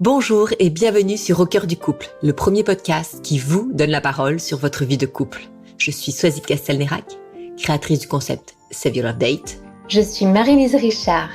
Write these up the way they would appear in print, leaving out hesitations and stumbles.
Bonjour et bienvenue sur Au cœur du couple, le premier podcast qui vous donne la parole sur votre vie de couple. Je suis Swazik Castelnerac, créatrice du concept Save Your Love Date. Je suis Marie-Lise Richard,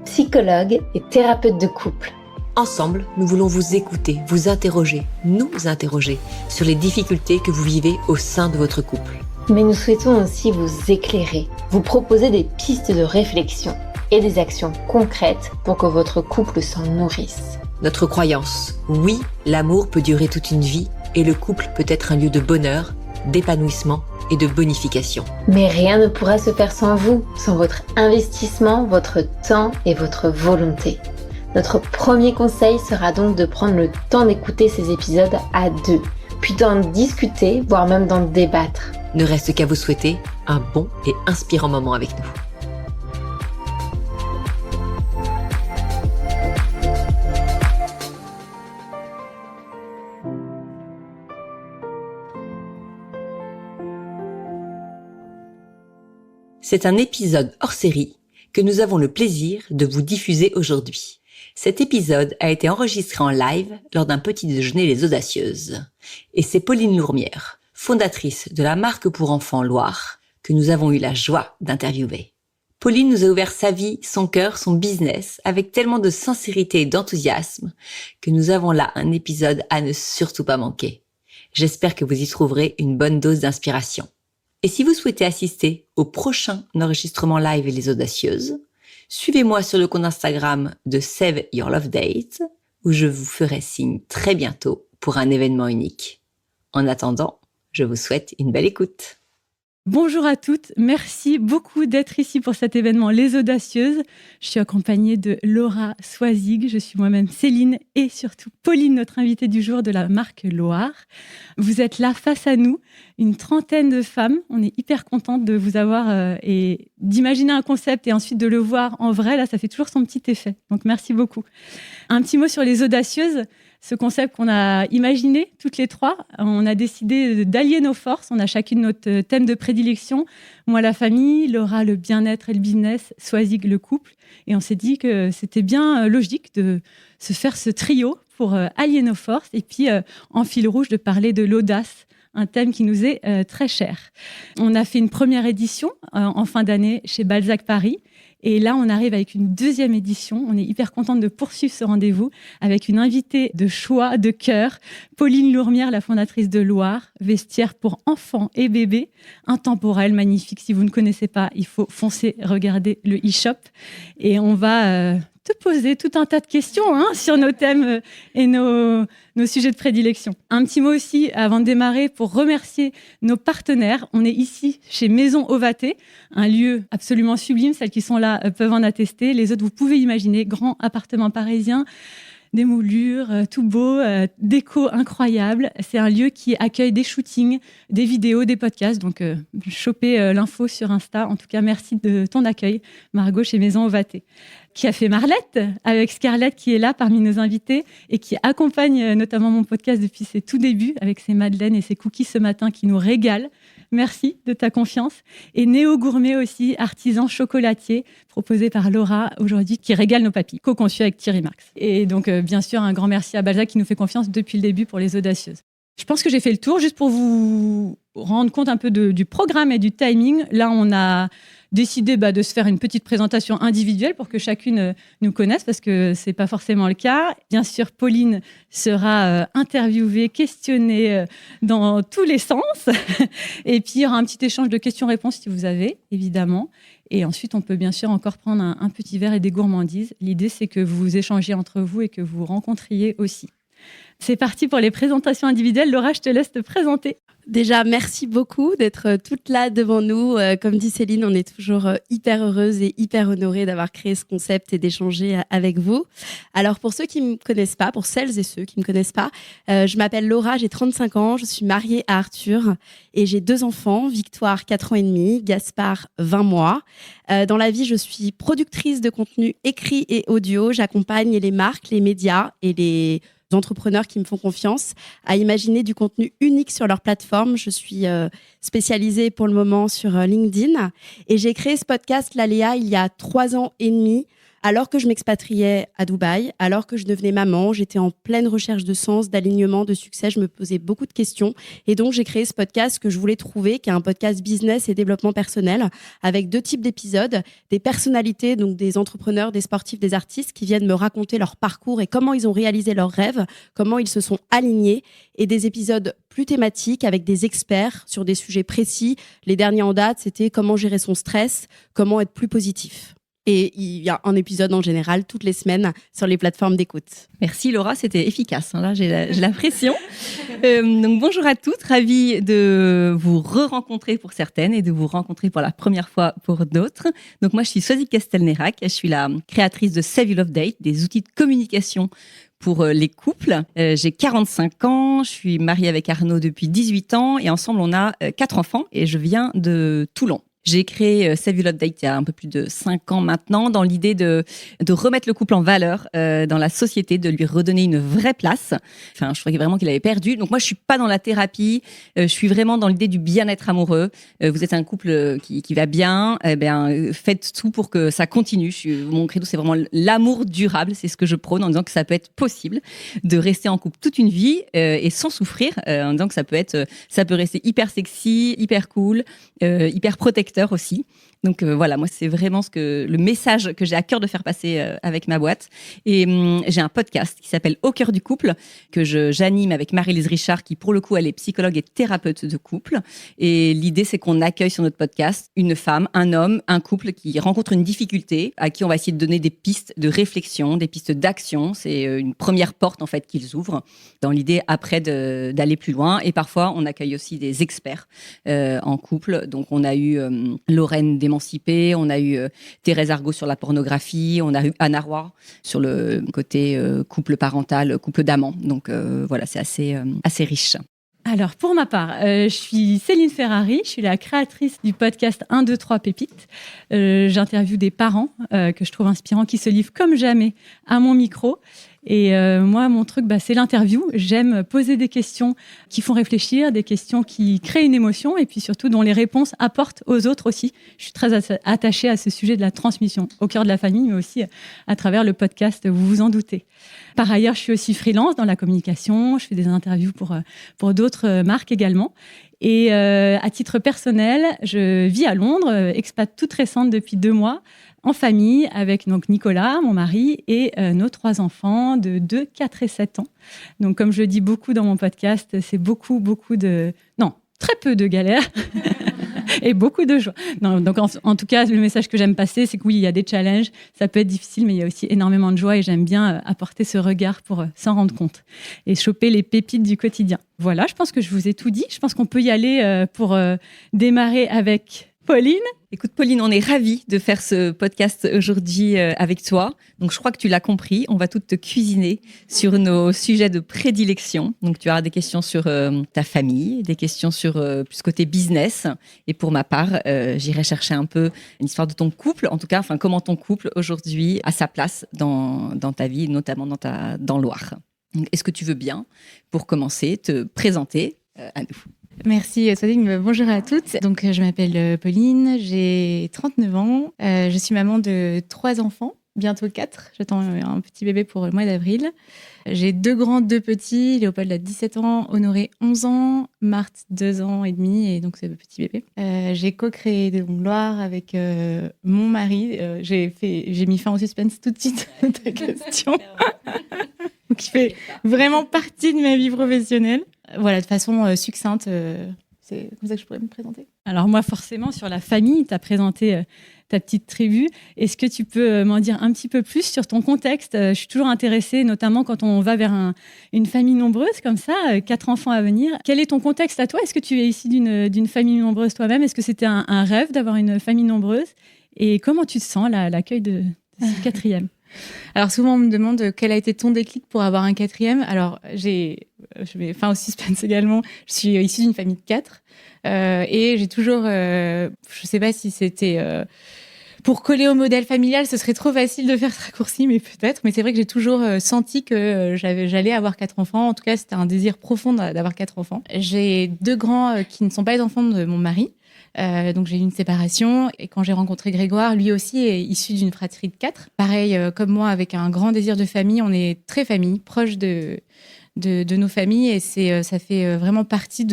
psychologue et thérapeute de couple. Ensemble, nous voulons vous écouter, vous interroger, nous interroger sur les difficultés que vous vivez au sein de votre couple. Mais nous souhaitons aussi vous éclairer, vous proposer des pistes de réflexion et des actions concrètes pour que votre couple s'en nourrisse. Notre croyance, oui, l'amour peut durer toute une vie et le couple peut être un lieu de bonheur, d'épanouissement et de bonification. Mais rien ne pourra se faire sans vous, sans votre investissement, votre temps et votre volonté. Notre premier conseil sera donc de prendre le temps d'écouter ces épisodes à deux, puis d'en discuter, voire même d'en débattre. Ne reste qu'à vous souhaiter un bon et inspirant moment avec nous. C'est un épisode hors série que nous avons le plaisir de vous diffuser aujourd'hui. Cet épisode a été enregistré en live lors d'un petit déjeuner Les Audacieuses. Et c'est Pauline Lourmière, fondatrice de la marque pour enfants Loire, que nous avons eu la joie d'interviewer. Pauline nous a ouvert sa vie, son cœur, son business avec tellement de sincérité et d'enthousiasme que nous avons là un épisode à ne surtout pas manquer. J'espère que vous y trouverez une bonne dose d'inspiration. Et si vous souhaitez assister au prochain enregistrement live Les Audacieuses, suivez-moi sur le compte Instagram de Save Your Love Date, où je vous ferai signe très bientôt pour un événement unique. En attendant, je vous souhaite une belle écoute. Bonjour à toutes, merci beaucoup d'être ici pour cet événement Les Audacieuses. Je suis accompagnée de Laura Swazik, je suis moi-même Céline et surtout Pauline, notre invitée du jour de la marque Loire. Vous êtes là face à nous, une trentaine de femmes. On est hyper contente de vous avoir et d'imaginer un concept et ensuite de le voir en vrai. Là, ça fait toujours son petit effet. Donc, merci beaucoup. Un petit mot sur Les Audacieuses. Ce concept qu'on a imaginé toutes les trois, on a décidé d'allier nos forces. On a chacune notre thème de prédilection. Moi, la famille, Laura, le bien-être et le business, Swazik, le couple. Et on s'est dit que c'était bien logique de se faire ce trio pour allier nos forces. Et puis, en fil rouge, de parler de l'audace, un thème qui nous est très cher. On a fait une première édition en fin d'année chez Balzac Paris. Et là, on arrive avec une deuxième édition. On est hyper contente de poursuivre ce rendez-vous avec une invitée de choix, de cœur, Pauline Lourmière, la fondatrice de Loire, vestiaire pour enfants et bébés, intemporel, magnifique. Si vous ne connaissez pas, il faut foncer regarder le e-shop. Et on va te poser tout un tas de questions sur nos thèmes et nos sujets de prédilection. Un petit mot aussi avant de démarrer pour remercier nos partenaires. On est ici chez Maison Ovaté, un lieu absolument sublime. Celles qui sont là peuvent en attester. Les autres, vous pouvez imaginer, grand appartement parisien, des moulures, tout beau, déco incroyable. C'est un lieu qui accueille des shootings, des vidéos, des podcasts. Donc, chopez l'info sur Insta. En tout cas, merci de ton accueil, Margot, chez Maison Ovaté. Qui a fait Marlette, avec Scarlett qui est là parmi nos invités et qui accompagne notamment mon podcast depuis ses tout débuts avec ses madeleines et ses cookies ce matin qui nous régalent. Merci de ta confiance. Et Néo Gourmet aussi, artisan chocolatier, proposé par Laura aujourd'hui, qui régale nos papilles, co-conçu avec Thierry Marx. Et donc, bien sûr, un grand merci à Balzac qui nous fait confiance depuis le début pour Les Audacieuses. Je pense que j'ai fait le tour, juste pour vous rendre compte un peu du programme et du timing. Là, on a décidé de se faire une petite présentation individuelle pour que chacune nous connaisse, parce que c'est pas forcément le cas. Bien sûr, Pauline sera interviewée, questionnée dans tous les sens. Et puis, il y aura un petit échange de questions-réponses si vous avez, évidemment. Et ensuite, on peut bien sûr encore prendre un petit verre et des gourmandises. L'idée, c'est que vous échangiez entre vous et que vous vous rencontriez aussi. C'est parti pour les présentations individuelles. Laura, je te laisse te présenter. Déjà, merci beaucoup d'être toutes là devant nous. Comme dit Céline, on est toujours hyper heureuse et hyper honorée d'avoir créé ce concept et d'échanger avec vous. Alors, pour ceux qui ne me connaissent pas, pour celles et ceux qui ne me connaissent pas, je m'appelle Laura, j'ai 35 ans, je suis mariée à Arthur et j'ai 2 enfants, Victoire, 4 ans et demi, Gaspard, 20 mois. Dans la vie, je suis productrice de contenu écrit et audio. J'accompagne les marques, les médias et les entrepreneurs qui me font confiance à imaginer du contenu unique sur leur plateforme. Je suis spécialisée pour le moment sur LinkedIn et j'ai créé ce podcast L'Aléa il y a 3 ans et demi Alors que je m'expatriais à Dubaï, alors que je devenais maman, j'étais en pleine recherche de sens, d'alignement, de succès. Je me posais beaucoup de questions. Et donc, j'ai créé ce podcast que je voulais trouver, qui est un podcast business et développement personnel, avec 2 types d'épisodes. Des personnalités, donc des entrepreneurs, des sportifs, des artistes qui viennent me raconter leur parcours et comment ils ont réalisé leurs rêves, comment ils se sont alignés. Et des épisodes plus thématiques avec des experts sur des sujets précis. Les derniers en date, c'était comment gérer son stress, comment être plus positif. Et il y a un épisode en général toutes les semaines sur les plateformes d'écoute. Merci Laura, c'était efficace. Là, j'ai la pression. Donc bonjour à toutes, ravie de vous re-rencontrer pour certaines et de vous rencontrer pour la première fois pour d'autres. Donc moi, je suis Swazig Castelnerac, je suis la créatrice de Save Your Love Date, des outils de communication pour les couples. J'ai 45 ans, je suis mariée avec Arnaud depuis 18 ans et ensemble on a 4 enfants et je viens de Toulon. J'ai créé Save Your Love Date il y a un peu plus de 5 ans maintenant dans l'idée de remettre le couple en valeur dans la société, de lui redonner une vraie place. Enfin, je trouvais vraiment qu'il avait perdu. Donc moi, je suis pas dans la thérapie. Je suis vraiment dans l'idée du bien-être amoureux. Vous êtes un couple qui va bien. Faites tout pour que ça continue. Mon credo, c'est vraiment l'amour durable. C'est ce que je prône en disant que ça peut être possible de rester en couple toute une vie et sans souffrir. En disant que ça peut rester hyper sexy, hyper cool, hyper protecteur aussi. Donc voilà, moi c'est vraiment le message que j'ai à cœur de faire passer avec ma boîte. Et j'ai un podcast qui s'appelle Au cœur du couple que j'anime avec Marie-Lise Richard qui pour le coup elle est psychologue et thérapeute de couple. Et l'idée c'est qu'on accueille sur notre podcast une femme, un homme, un couple qui rencontre une difficulté à qui on va essayer de donner des pistes de réflexion, des pistes d'action. C'est une première porte en fait qu'ils ouvrent dans l'idée après d'aller plus loin. Et parfois on accueille aussi des experts en couple. Donc on a eu Lorraine d'Émancipée, on a eu Thérèse Argot sur la pornographie, on a eu Anna Roy sur le côté couple parental, couple d'amants. Donc voilà, c'est assez riche. Alors, pour ma part, je suis Céline Ferrari, je suis la créatrice du podcast 1, 2, 3 Pépites. J'interviewe des parents que je trouve inspirants, qui se livrent comme jamais à mon micro. Et moi, mon truc, c'est l'interview. J'aime poser des questions qui font réfléchir, des questions qui créent une émotion et puis surtout dont les réponses apportent aux autres aussi. Je suis très attachée à ce sujet de la transmission au cœur de la famille, mais aussi à travers le podcast, vous vous en doutez. Par ailleurs, je suis aussi freelance dans la communication. Je fais des interviews pour d'autres marques également. Et à titre personnel, je vis à Londres, expat toute récente depuis 2 mois, en famille, avec donc Nicolas, mon mari, et nos 3 enfants de 2, 4 et 7 ans. Donc, comme je le dis beaucoup dans mon podcast, c'est très peu de galères et beaucoup de joie. Non, donc, en tout cas, le message que j'aime passer, c'est que oui, il y a des challenges, ça peut être difficile, mais il y a aussi énormément de joie et j'aime bien apporter ce regard pour s'en rendre compte et choper les pépites du quotidien. Voilà, je pense que je vous ai tout dit. Je pense qu'on peut y aller pour démarrer avec Pauline. Écoute Pauline, on est ravis de faire ce podcast aujourd'hui avec toi. Donc je crois que tu l'as compris, on va toutes te cuisiner sur nos sujets de prédilection. Donc tu auras des questions sur ta famille, des questions sur plus côté business. Et pour ma part, j'irai chercher un peu une histoire de ton couple, en tout cas, comment ton couple aujourd'hui a sa place dans ta vie, notamment dans Loire. Donc, est-ce que tu veux bien, pour commencer, te présenter à nous ? Merci Swazig, bonjour à toutes. Donc je m'appelle Pauline, j'ai 39 ans, je suis maman de 3 enfants, bientôt 4. J'attends un petit bébé pour le mois d'avril. J'ai 2 grands, 2 petits, Léopold a 17 ans, Honoré 11 ans, Marthe 2 ans et demi, et donc c'est le petit bébé. J'ai co-créé Loire avec mon mari. J'ai mis fin au suspense tout de suite de ta question. Donc il fait vraiment partie de ma vie professionnelle. Voilà, de façon succincte, c'est comme ça que je pourrais me présenter. Alors moi, forcément, sur la famille, tu as présenté ta petite tribu. Est-ce que tu peux m'en dire un petit peu plus sur ton contexte ? Je suis toujours intéressée, notamment quand on va vers une famille nombreuse comme ça, 4 enfants à venir. Quel est ton contexte à toi ? Est-ce que tu es issue d'une famille nombreuse toi-même ? Est-ce que c'était un rêve d'avoir une famille nombreuse ? Et comment tu te sens à l'accueil de ce 4e ? Alors souvent on me demande quel a été ton déclic pour avoir un 4e. Alors je mets fin au suspense également. Je suis issue d'une famille de 4 et j'ai toujours, je sais pas si c'était pour coller au modèle familial, ce serait trop facile de faire ce raccourci, mais peut-être. Mais c'est vrai que j'ai toujours senti que j'allais avoir 4 enfants. En tout cas, c'était un désir profond d'avoir 4 enfants. J'ai 2 grands qui ne sont pas les enfants de mon mari. Donc j'ai eu une séparation et quand j'ai rencontré Grégoire, lui aussi est issu d'une fratrie de 4. Pareil, comme moi, avec un grand désir de famille, on est très famille, proche de nos familles et ça fait vraiment partie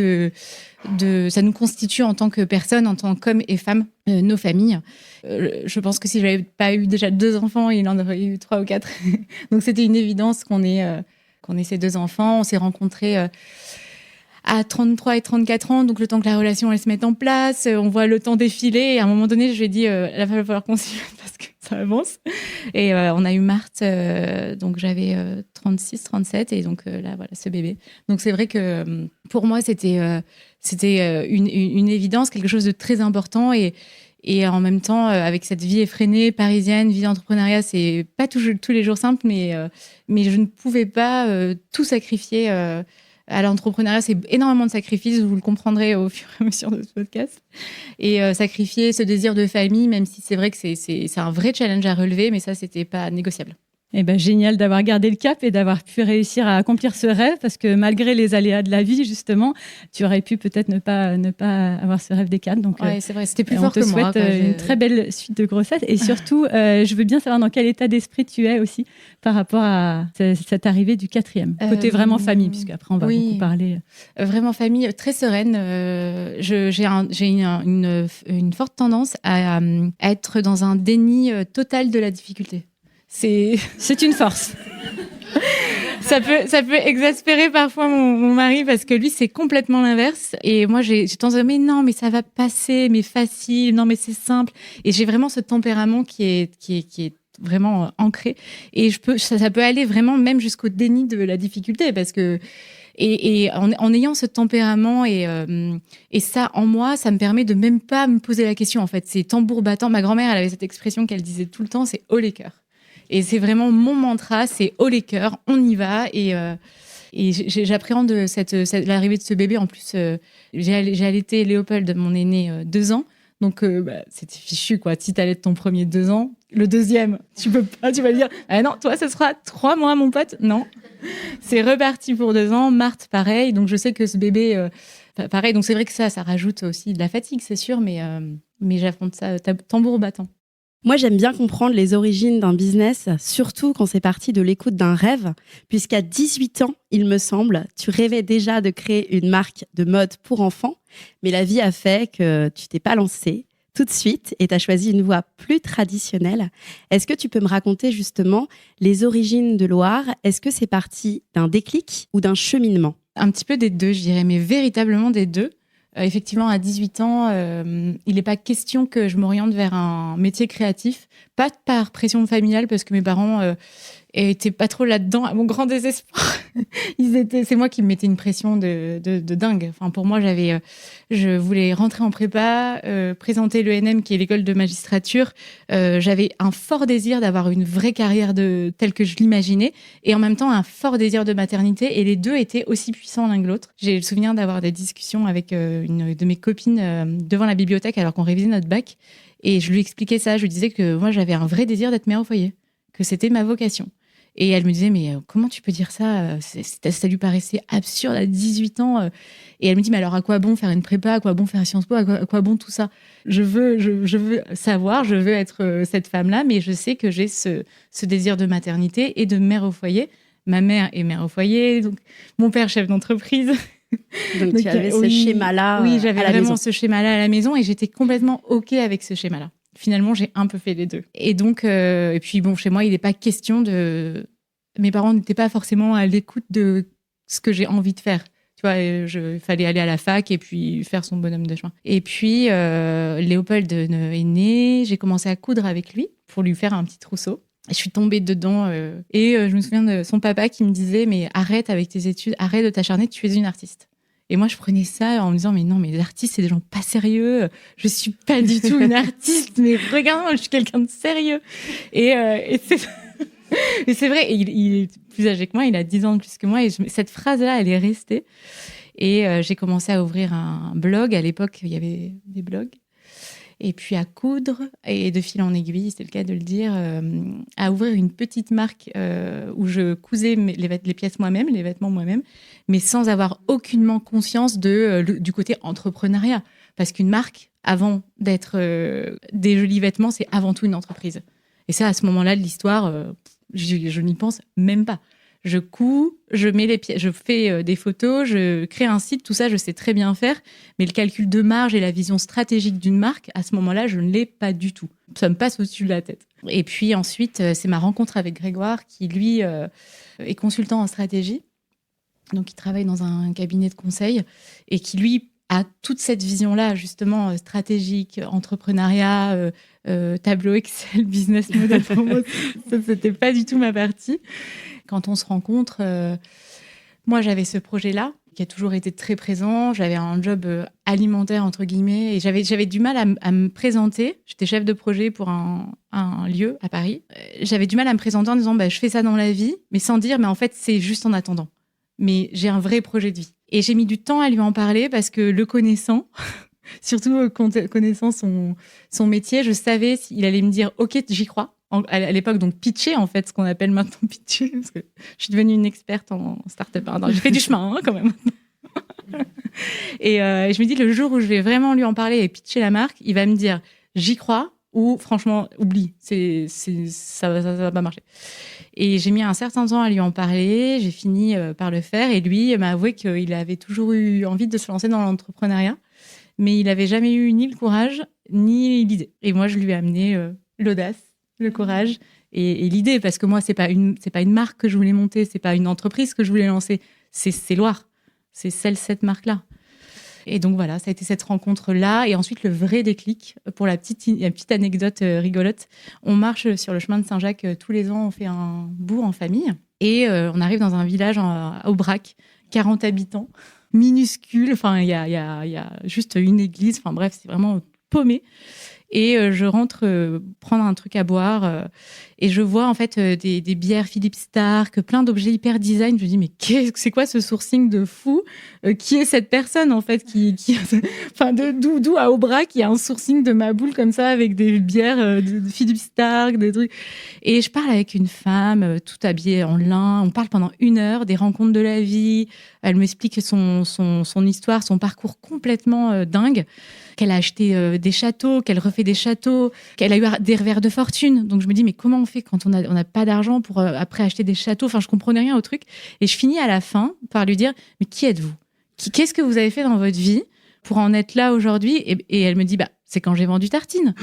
ça nous constitue en tant que personne, en tant qu'hommes et femmes, nos familles. Je pense que si j'avais pas eu déjà 2 enfants, il en aurait eu 3 ou 4. Donc c'était une évidence qu'on ait ces 2 enfants. On s'est rencontrés à 33 et 34 ans, donc le temps que la relation elle se mette en place, on voit le temps défiler et à un moment donné je lui ai dit là il va falloir qu'on s'y mette parce que ça avance et on a eu Marthe, donc j'avais 36, 37 et donc là voilà ce bébé. Donc c'est vrai que pour moi c'était une évidence, quelque chose de très important et en même temps, avec cette vie effrénée, parisienne, vie d'entrepreneuriat, c'est pas tous les jours simple, mais je ne pouvais pas tout sacrifier à l'entrepreneuriat. C'est énormément de sacrifices, vous le comprendrez au fur et à mesure de ce podcast. Et sacrifier ce désir de famille, même si c'est vrai que c'est un vrai challenge à relever, mais ça, c'était pas négociable. Eh ben, génial d'avoir gardé le cap et d'avoir pu réussir à accomplir ce rêve parce que malgré les aléas de la vie, justement, tu aurais pu peut-être ne pas avoir ce rêve des 4. Donc, ouais, c'est vrai, c'était plus fort que moi. On te souhaite une très belle suite de grossesse et surtout, je veux bien savoir dans quel état d'esprit tu es aussi par rapport à cette arrivée du 4e. Côté vraiment famille, puisque après on va beaucoup parler. Vraiment famille, très sereine. J'ai une forte tendance à être dans un déni total de la difficulté. C'est une force. Ça peut exaspérer parfois mon mari parce que lui, c'est complètement l'inverse. Et moi, j'ai tendance à dire, mais non, mais ça va passer, mais facile, non, mais c'est simple. Et j'ai vraiment ce tempérament qui est vraiment ancré. Et ça peut aller vraiment même jusqu'au déni de la difficulté parce que et en ayant ce tempérament et ça en moi, ça me permet de même pas me poser la question. En fait, c'est tambour battant. Ma grand-mère, elle avait cette expression qu'elle disait tout le temps, c'est haut les cœurs. Et c'est vraiment mon mantra, c'est haut les cœurs, on y va. Et j'appréhende l'arrivée de ce bébé. En plus, j'ai allaité Léopold, mon aîné, 2 ans. Donc, c'était fichu, quoi. Si t'allaites ton premier 2 ans, le deuxième, tu peux pas, tu vas dire, ah non, toi, ça sera 3 mois, mon pote. Non. C'est reparti pour 2 ans. Marthe, pareil. Donc, je sais que ce bébé, pareil. Donc, c'est vrai que ça rajoute aussi de la fatigue, c'est sûr, mais j'affronte ça tambour battant. Moi, j'aime bien comprendre les origines d'un business, surtout quand c'est parti de l'écoute d'un rêve, puisqu'à 18 ans, il me semble, tu rêvais déjà de créer une marque de mode pour enfants, mais la vie a fait que tu t'es pas lancé tout de suite et tu as choisi une voie plus traditionnelle. Est-ce que tu peux me raconter justement les origines de Loar ? Est-ce que c'est parti d'un déclic ou d'un cheminement ? Un petit peu des deux, je dirais, mais véritablement des deux. Effectivement, à 18 ans, il n'est pas question que je m'oriente vers un métier créatif, pas par pression familiale, parce que mes parents étaient pas trop là-dedans, à mon grand désespoir. C'est moi qui me mettais une pression de dingue. Enfin, pour moi, je voulais rentrer en prépa, présenter l'ENM, qui est l'école de magistrature. J'avais un fort désir d'avoir une vraie carrière telle que je l'imaginais, et en même temps un fort désir de maternité, et les deux étaient aussi puissants l'un que l'autre. J'ai le souvenir d'avoir des discussions avec une de mes copines devant la bibliothèque alors qu'on révisait notre bac, et je lui expliquais ça. Je lui disais que moi, j'avais un vrai désir d'être mère au foyer, que c'était ma vocation. Et elle me disait, mais comment tu peux dire ça ? Ça lui paraissait absurde à 18 ans. Et elle me dit, mais alors à quoi bon faire une prépa ? À quoi bon faire Sciences Po ? À quoi bon tout ça ? Je veux savoir, je veux être cette femme-là, mais je sais que j'ai ce désir de maternité et de mère au foyer. Ma mère est mère au foyer, donc mon père chef d'entreprise. Donc tu avais ce schéma-là. Oui, j'avais vraiment maison. ce schéma-là à la maison et j'étais complètement OK avec ce schéma-là. Finalement, j'ai un peu fait les deux. Et donc, et puis bon, chez moi, il n'est pas question mes parents n'étaient pas forcément à l'écoute de ce que j'ai envie de faire. Tu vois, il fallait aller à la fac et puis faire son bonhomme de chemin. Et puis, Léopold est né, j'ai commencé à coudre avec lui pour lui faire un petit trousseau. Je suis tombée dedans et je me souviens de son papa qui me disait, mais arrête avec tes études, arrête de t'acharner, tu es une artiste. Et moi, je prenais ça en me disant, mais non, mais les artistes, c'est des gens pas sérieux. Je suis pas du tout une artiste, mais regarde-moi, je suis quelqu'un de sérieux. Et c'est vrai, il est plus âgé que moi, il a 10 ans de plus que moi. Et cette phrase-là, elle est restée. Et j'ai commencé à ouvrir un blog. À l'époque, il y avait des blogs. Et puis à coudre, et de fil en aiguille, c'est le cas de le dire, à ouvrir une petite marque où je cousais les pièces moi-même, les vêtements moi-même, mais sans avoir aucunement conscience du côté entrepreneuriat. Parce qu'une marque, avant d'être des jolis vêtements, c'est avant tout une entreprise. Et ça, à ce moment-là de l'histoire, je n'y pense même pas. Je couds, je mets les pièces, je fais des photos, je crée un site, tout ça, je sais très bien faire. Mais le calcul de marge et la vision stratégique d'une marque, à ce moment-là, je ne l'ai pas du tout. Ça me passe au-dessus de la tête. Et puis ensuite, c'est ma rencontre avec Grégoire, qui lui est consultant en stratégie. Donc, il travaille dans un cabinet de conseil et qui, lui, a toute cette vision-là, justement, stratégique, entrepreneuriat, tableau Excel, business model. Pour moi, ça, c'était pas du tout ma partie. Quand on se rencontre, moi, j'avais ce projet-là qui a toujours été très présent. J'avais un job alimentaire, entre guillemets, et j'avais du mal à me présenter. J'étais chef de projet pour un lieu à Paris. J'avais du mal à me présenter en disant je fais ça dans la vie, mais sans dire, mais en fait, c'est juste en attendant. Mais j'ai un vrai projet de vie. Et j'ai mis du temps à lui en parler parce que le connaissant, surtout connaissant son métier, je savais s'il allait me dire « Ok, j'y crois ». À l'époque, donc pitcher, en fait, ce qu'on appelle maintenant pitcher, parce que je suis devenue une experte en start-up. J'ai fait du chemin, quand même. Et je me dis, le jour où je vais vraiment lui en parler et pitcher la marque, il va me dire « J'y crois » ou « Franchement, oublie, ça va pas marcher ». Et j'ai mis un certain temps à lui en parler, j'ai fini par le faire. Et lui m'a avoué qu'il avait toujours eu envie de se lancer dans l'entrepreneuriat, mais il n'avait jamais eu ni le courage, ni l'idée. Et moi, je lui ai amené l'audace, le courage et l'idée, parce que moi, c'est pas une marque que je voulais monter, c'est pas une entreprise que je voulais lancer, c'est Loire, c'est cette marque-là. Et donc voilà, ça a été cette rencontre-là. Et ensuite, le vrai déclic, pour la petite anecdote rigolote, on marche sur le chemin de Saint-Jacques tous les ans, on fait un bout en famille. Et on arrive dans un village à Aubrac, 40 habitants, minuscule. Enfin, il y a juste une église. Enfin bref, c'est vraiment paumé. Et je rentre prendre un truc à boire et je vois en fait des bières Philippe Stark, plein d'objets hyper design. Je me dis mais c'est quoi ce sourcing de fou, qui est cette personne en fait qui enfin d'où à Aubrac il y a un sourcing de ma boule comme ça avec des bières de Philippe Stark, des trucs. Et je parle avec une femme tout habillée en lin. On parle pendant 1 heure des rencontres de la vie. Elle m'explique son histoire, son parcours complètement dingue. Qu'elle a acheté des châteaux, qu'elle refait des châteaux, qu'elle a eu des revers de fortune. Donc je me dis, mais comment on fait quand on n'a pas d'argent pour après acheter des châteaux ? Enfin, je comprenais rien au truc. Et je finis à la fin par lui dire, mais qui êtes-vous ? Qu'est-ce que vous avez fait dans votre vie pour en être là aujourd'hui ? Et elle me dit, c'est quand j'ai vendu Tartine.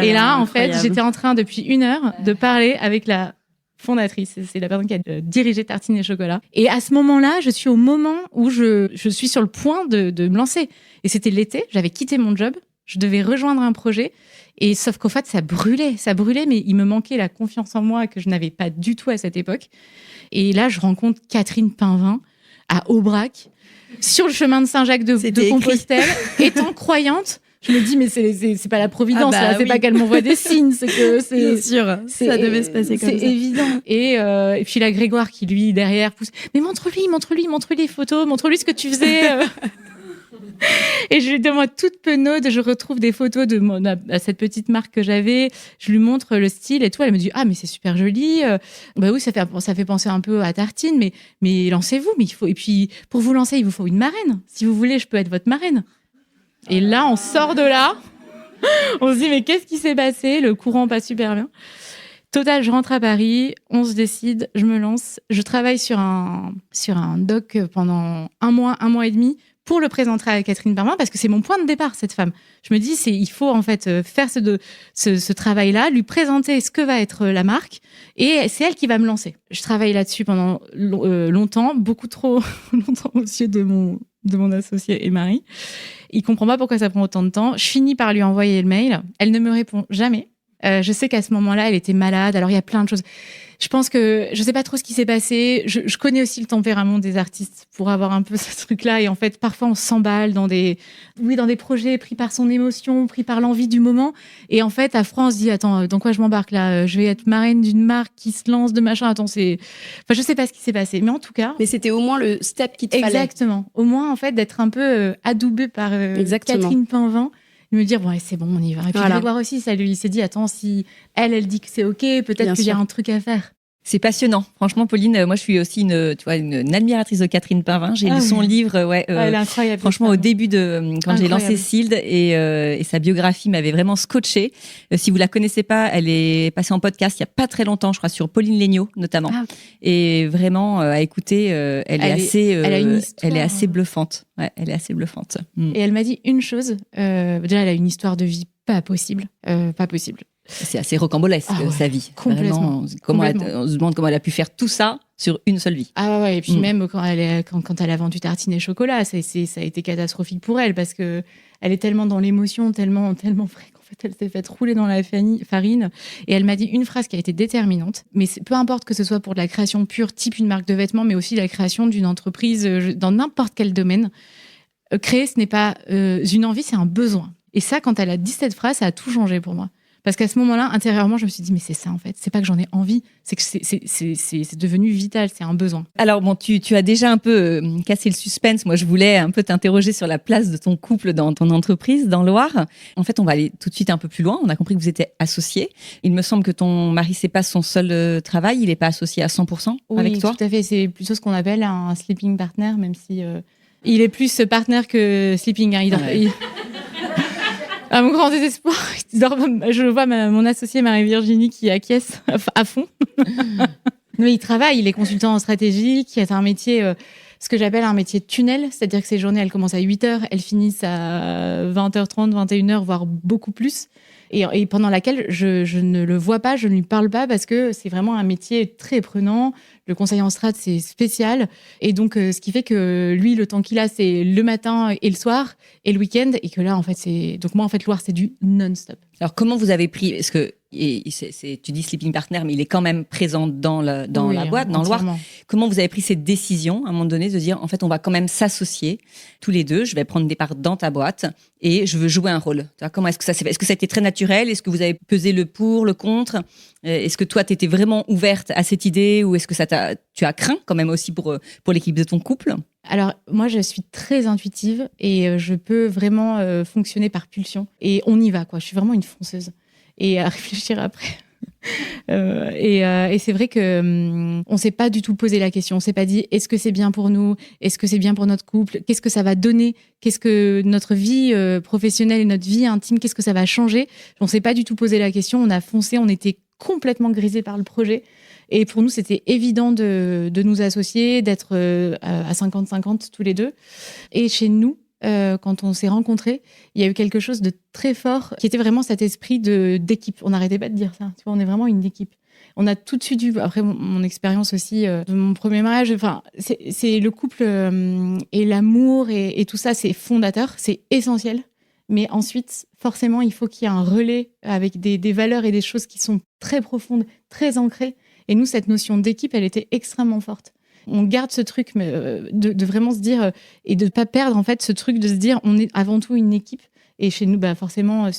Et là, en fait, j'étais en train depuis 1 heure de parler avec la fondatrice, c'est la personne qui a dirigé Tartine et Chocolat. Et à ce moment-là, je suis au moment où je suis sur le point de me lancer. Et c'était l'été, j'avais quitté mon job, je devais rejoindre un projet. Et sauf qu'en fait, ça brûlait, mais il me manquait la confiance en moi que je n'avais pas du tout à cette époque. Et là, je rencontre Catherine Painvin à Aubrac, sur le chemin de Saint-Jacques de Compostelle, étant croyante. Je me dis, mais c'est pas la providence, là. C'est pas qu'elle m'envoie des signes, c'est que c'est. Bien sûr, ça devait se passer comme ça. C'est évident. Et puis la Grégoire qui, lui, derrière, pousse. Mais montre-lui les photos, montre-lui ce que tu faisais. Et je lui demande toute penaude, je retrouve des photos de cette petite marque que j'avais, je lui montre le style et tout, elle me dit « Ah, mais c'est super joli, oui, ça fait penser un peu à Tartine, mais lancez-vous, et puis pour vous lancer, il vous faut une marraine. Si vous voulez, je peux être votre marraine. » Et là, on sort de là, on se dit « Mais qu'est-ce qui s'est passé ? Le courant passe super bien. » Total, je rentre à Paris, on se décide, je me lance, je travaille sur un doc pendant 1 mois et demi, pour le présenter à Catherine Painvin, parce que c'est mon point de départ, cette femme. Je me dis, il faut en fait faire ce travail-là, lui présenter ce que va être la marque, et c'est elle qui va me lancer. Je travaille là-dessus pendant longtemps, beaucoup trop longtemps aux yeux de mon associé et mari. Il comprend pas pourquoi ça prend autant de temps. Je finis par lui envoyer le mail. Elle ne me répond jamais. Je sais qu'à ce moment-là, elle était malade. Alors, il y a plein de choses. Je pense que je sais pas trop ce qui s'est passé. Je connais aussi le tempérament des artistes pour avoir un peu ce truc-là. Et en fait, parfois, on s'emballe dans des projets pris par son émotion, pris par l'envie du moment. Et en fait, à froid, on se dit, attends, dans quoi je m'embarque là ? Je vais être marraine d'une marque qui se lance de machin. Attends, je sais pas ce qui s'est passé. Mais en tout cas. Mais c'était au moins le step qu'il te fallait. Exactement. Au moins, en fait, d'être un peu adoubé par Catherine Painvin. Me dire, bon, c'est bon, on y va. Et puis Grégoire aussi, il s'est dit, attends, si elle dit que c'est OK, peut-être qu'il y a un truc à faire. C'est passionnant. Franchement, Pauline, moi, je suis aussi une admiratrice de Catherine Painvin. J'ai lu son livre, elle est incroyable. Franchement, au début quand j'ai lancé Sealed et sa biographie m'avait vraiment scotché. Si vous la connaissez pas, elle est passée en podcast il y a pas très longtemps, je crois, sur Pauline Léniaud, notamment. Ah, okay. Et vraiment, à écouter, elle est assez bluffante. Ouais, elle est assez bluffante. Et elle m'a dit une chose. Déjà, elle a une histoire de vie pas possible. Pas possible. C'est assez rocambolesque, sa vie. Complètement. On se demande comment elle a pu faire tout ça sur une seule vie. Ah ouais, et puis même quand elle a vendu Tartines et Chocolat, ça a été catastrophique pour elle parce que elle est tellement dans l'émotion, tellement vraie qu'en fait, elle s'est faite rouler dans la farine. Et elle m'a dit une phrase qui a été déterminante. Mais peu importe que ce soit pour de la création pure, type une marque de vêtements, mais aussi la création d'une entreprise dans n'importe quel domaine. Créer, ce n'est pas une envie, c'est un besoin. Et ça, quand elle a dit cette phrase, ça a tout changé pour moi. Parce qu'à ce moment-là, intérieurement, je me suis dit, mais c'est ça en fait. C'est pas que j'en ai envie, c'est que c'est devenu vital, c'est un besoin. Alors bon, tu as déjà un peu cassé le suspense. Moi, je voulais un peu t'interroger sur la place de ton couple dans ton entreprise, dans Loire. En fait, on va aller tout de suite un peu plus loin. On a compris que vous étiez associés. Il me semble que ton mari, c'est pas son seul travail. Il est pas associé à 100% avec toi. Oui, tout à fait. C'est plutôt ce qu'on appelle un sleeping partner, même si il est plus partner que sleeping. Hein. À mon grand désespoir, je vois mon associé Marie-Virginie qui acquiesce à fond. Mais il travaille, il est consultant en stratégie, qui est un métier, ce que j'appelle un métier de tunnel, c'est-à-dire que ses journées, elles commencent à 8h, elles finissent à 20h30, 21h, voire beaucoup plus. Et pendant laquelle je ne le vois pas, je ne lui parle pas parce que c'est vraiment un métier très prenant. Le conseil en strat, c'est spécial. Et donc, ce qui fait que lui, le temps qu'il a, c'est le matin et le soir et le week-end. Et que là, en fait, donc moi, en fait, Loire, c'est du non-stop. Alors, comment vous avez pris, parce que tu dis sleeping partner, mais il est quand même présent dans la boîte, dans Loire. Comment vous avez pris cette décision, à un moment donné, de dire, en fait, on va quand même s'associer tous les deux, je vais prendre des parts dans ta boîte et je veux jouer un rôle. Comment est-ce que ça s'est fait? Est-ce que ça a été très naturel? Est-ce que vous avez pesé le pour, le contre? Est-ce que toi, tu étais vraiment ouverte à cette idée ou est-ce que tu as craint quand même aussi pour l'équipe de ton couple? Alors, moi, je suis très intuitive et je peux vraiment fonctionner par pulsion. Et on y va, quoi. Je suis vraiment une fonceuse. Et à réfléchir après. Et c'est vrai que on s'est pas du tout posé la question. On s'est pas dit est-ce que c'est bien pour nous, est-ce que c'est bien pour notre couple, qu'est-ce que ça va donner, qu'est-ce que notre vie professionnelle et notre vie intime, qu'est-ce que ça va changer. On s'est pas du tout posé la question. On a foncé, on était complètement grisés par le projet. Et pour nous, c'était évident de nous associer, d'être à 50-50 tous les deux. Et chez nous, quand on s'est rencontrés, il y a eu quelque chose de très fort qui était vraiment cet esprit d'équipe. On n'arrêtait pas de dire ça. Tu vois, on est vraiment une équipe. On a tout de suite eu, après mon expérience aussi de mon premier mariage, enfin, c'est le couple et l'amour et tout ça, c'est fondateur, c'est essentiel. Mais ensuite, forcément, il faut qu'il y ait un relais avec des valeurs et des choses qui sont très profondes, très ancrées. Et nous, cette notion d'équipe, elle était extrêmement forte. On garde ce truc de vraiment se dire et de ne pas perdre en fait ce truc de se dire on est avant tout une équipe. Et chez nous, forcément,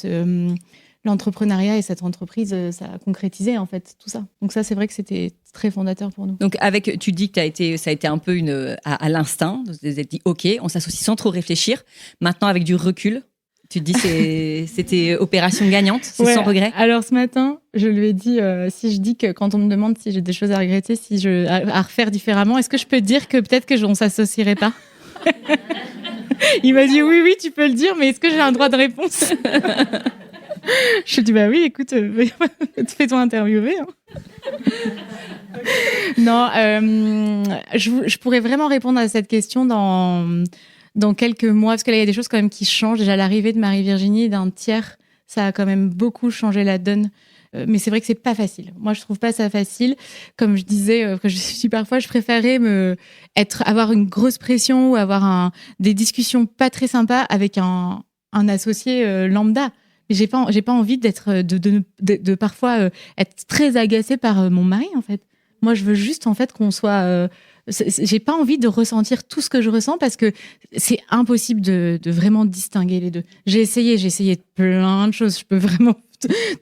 l'entrepreneuriat et cette entreprise, ça a concrétisé en fait tout ça. Donc ça, c'est vrai que c'était très fondateur pour nous. Donc tu dis que ça a été un peu à l'instinct. Vous avez dit ok, on s'associe sans trop réfléchir. Maintenant, avec du recul, tu te dis c'était opération gagnante, c'est sans regret. Alors ce matin, je lui ai dit si je dis que quand on me demande si j'ai des choses à regretter, à refaire différemment, est-ce que je peux dire que peut-être que on s'associerait pas? Il m'a dit oui, tu peux le dire, mais est-ce que j'ai un droit de réponse? Je lui ai dit oui, écoute, fais-toi interviewer. Hein. Non, je pourrais vraiment répondre à cette question dans quelques mois, parce que là, il y a des choses quand même qui changent. Déjà, l'arrivée de Marie-Virginie, d'un tiers, ça a quand même beaucoup changé la donne. Mais c'est vrai que c'est pas facile. Moi, je trouve pas ça facile. Comme je disais, que je suis parfois, je préférais avoir une grosse pression ou avoir des discussions pas très sympas avec un associé lambda. Mais j'ai pas envie de parfois être très agacée par mon mari, en fait. Moi, je veux juste, en fait, qu'on soit... j'ai pas envie de ressentir tout ce que je ressens parce que c'est impossible de vraiment distinguer les deux. J'ai essayé plein de choses. Je peux vraiment,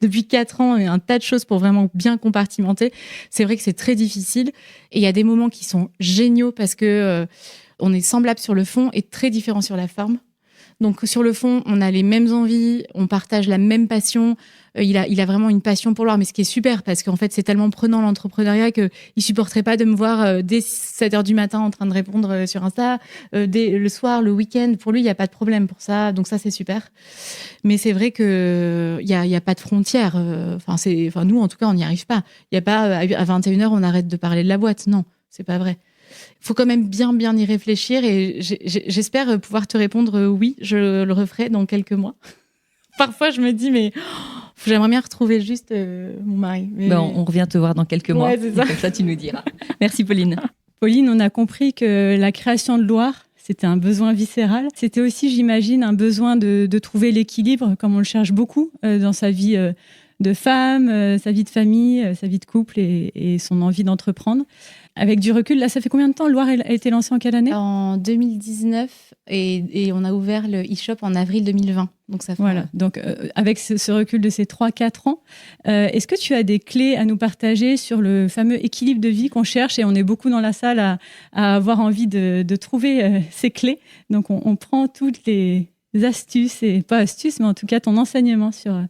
depuis 4 ans, un tas de choses pour vraiment bien compartimenter. C'est vrai que c'est très difficile. Et il y a des moments qui sont géniaux parce que on est semblables sur le fond et très différents sur la forme. Donc sur le fond, on a les mêmes envies, on partage la même passion. Il a vraiment une passion pour l'art, mais ce qui est super, parce qu'en fait, c'est tellement prenant l'entrepreneuriat qu'il supporterait pas de me voir dès 7h du matin en train de répondre sur Insta, dès le soir, le week-end. Pour lui, il n'y a pas de problème pour ça, donc ça, c'est super. Mais c'est vrai qu'il n'y a pas de frontières. Enfin, nous, en tout cas, on n'y arrive pas. Il n'y a pas, à 21h, on arrête de parler de la boîte. Non, c'est pas vrai. Il faut quand même bien y réfléchir, et j'espère pouvoir te répondre oui, je le referai dans quelques mois. Parfois, je me dis, mais j'aimerais bien retrouver juste mon mari. Mais... on revient te voir dans quelques mois. Ouais, c'est ça. Comme ça, tu nous diras. Merci, Pauline. Pauline, on a compris que la création de Loire, c'était un besoin viscéral. C'était aussi, j'imagine, un besoin de trouver l'équilibre, comme on le cherche beaucoup dans sa vie de femme, sa vie de famille, sa vie de couple et son envie d'entreprendre. Avec du recul, là, ça fait combien de temps? Loire a été lancée en quelle année? En 2019, et on a ouvert le e-shop en avril 2020. Donc ça fait... Voilà, donc avec ce recul de ces 3-4 ans, est-ce que tu as des clés à nous partager sur le fameux équilibre de vie qu'on cherche? Et on est beaucoup dans la salle à avoir envie de trouver ces clés. Donc on prend toutes les astuces, et pas astuces, mais en tout cas ton enseignement sur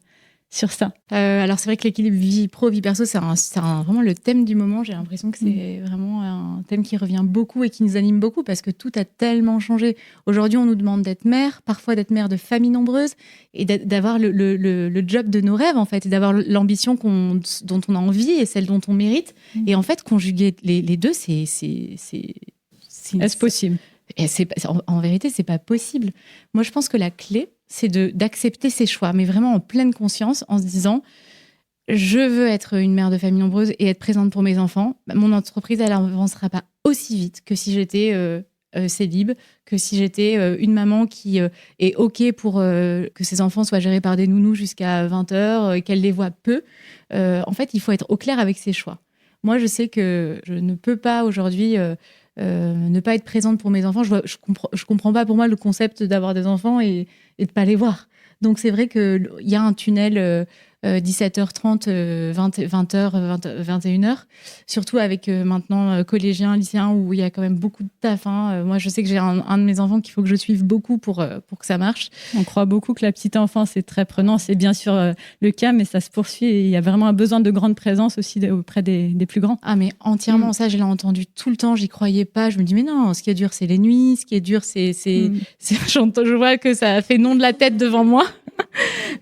ça. Alors c'est vrai que l'équilibre vie pro, vie perso, c'est vraiment le thème du moment. J'ai l'impression que c'est vraiment un thème qui revient beaucoup et qui nous anime beaucoup, parce que tout a tellement changé. Aujourd'hui, on nous demande d'être mère, parfois d'être mère de famille nombreuse, et d'avoir le job de nos rêves, en fait, et d'avoir l'ambition dont on a envie et celle dont on mérite. Et en fait, conjuguer les deux, Est-ce possible? Et en vérité, c'est pas possible. Moi, je pense que la clé, c'est d'accepter ses choix, mais vraiment en pleine conscience, en se disant, je veux être une mère de famille nombreuse et être présente pour mes enfants. Mon entreprise, elle n'avancera pas aussi vite que si j'étais célib, que si j'étais une maman qui est OK pour que ses enfants soient gérés par des nounous jusqu'à 20h, et qu'elle les voit peu. En fait, il faut être au clair avec ses choix. Moi, je sais que je ne peux pas aujourd'hui... ne pas être présente pour mes enfants. Je comprends pas, pour moi, le concept d'avoir des enfants et de pas les voir. Donc c'est vrai qu'il y a un tunnel 17h30, 20h, 21h, surtout avec maintenant collégiens, lycéens, où il y a quand même beaucoup de taf. Moi, je sais que j'ai un de mes enfants qu'il faut que je suive beaucoup pour que ça marche. On croit beaucoup que la petite enfance est très prenant. C'est bien sûr le cas, mais ça se poursuit, et il y a vraiment un besoin de grande présence aussi auprès des plus grands. Ah, mais entièrement, ça, je l'ai entendu tout le temps, j'y croyais pas. Je me dis, mais non, ce qui est dur, c'est les nuits, ce qui est dur, je vois que ça fait non de la tête devant moi.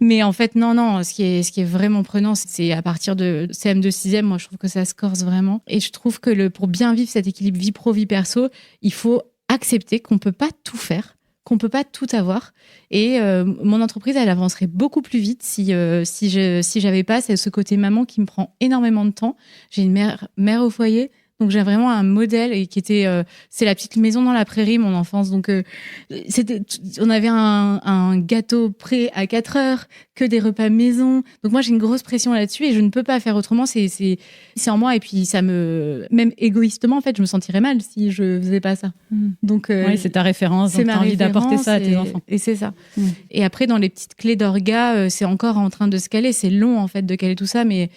Mais en fait, non, ce qui est vraiment prenant, c'est à partir de CM2 6e, moi je trouve que ça se corse vraiment. Et je trouve que pour bien vivre cet équilibre vie pro, vie perso, il faut accepter qu'on peut pas tout faire, qu'on peut pas tout avoir. Et mon entreprise, elle avancerait beaucoup plus vite si j'avais pas ce côté maman qui me prend énormément de temps. J'ai une mère au foyer. Donc j'ai vraiment un modèle, et qui était c'est la petite maison dans la prairie, mon enfance. Donc on avait un gâteau prêt à 4h, que des repas maison. Donc moi j'ai une grosse pression là-dessus, et je ne peux pas faire autrement. C'est en moi, et puis même égoïstement, en fait, je me sentirais mal si je faisais pas ça. Donc oui, c'est ta référence, donc tu as envie d'apporter ça à tes enfants. Et c'est ça. Et après, dans les petites clés d'orga, c'est encore en train de se caler. C'est long, en fait, de caler tout ça, mais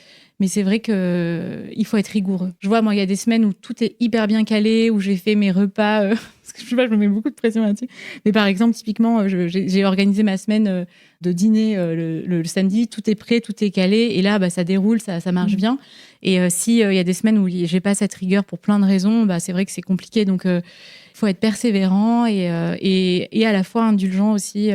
c'est vrai qu'il faut être rigoureux. Je vois, moi, il y a des semaines où tout est hyper bien calé, où j'ai fait mes repas. Parce que je sais pas, je me mets beaucoup de pression là-dessus. Mais par exemple, typiquement, j'ai organisé ma semaine de dîner le samedi. Tout est prêt, tout est calé. Et là, ça déroule, ça marche bien. Et s'il y a des semaines où j'ai pas cette rigueur pour plein de raisons, c'est vrai que c'est compliqué. Donc, il faut être persévérant et à la fois indulgent aussi.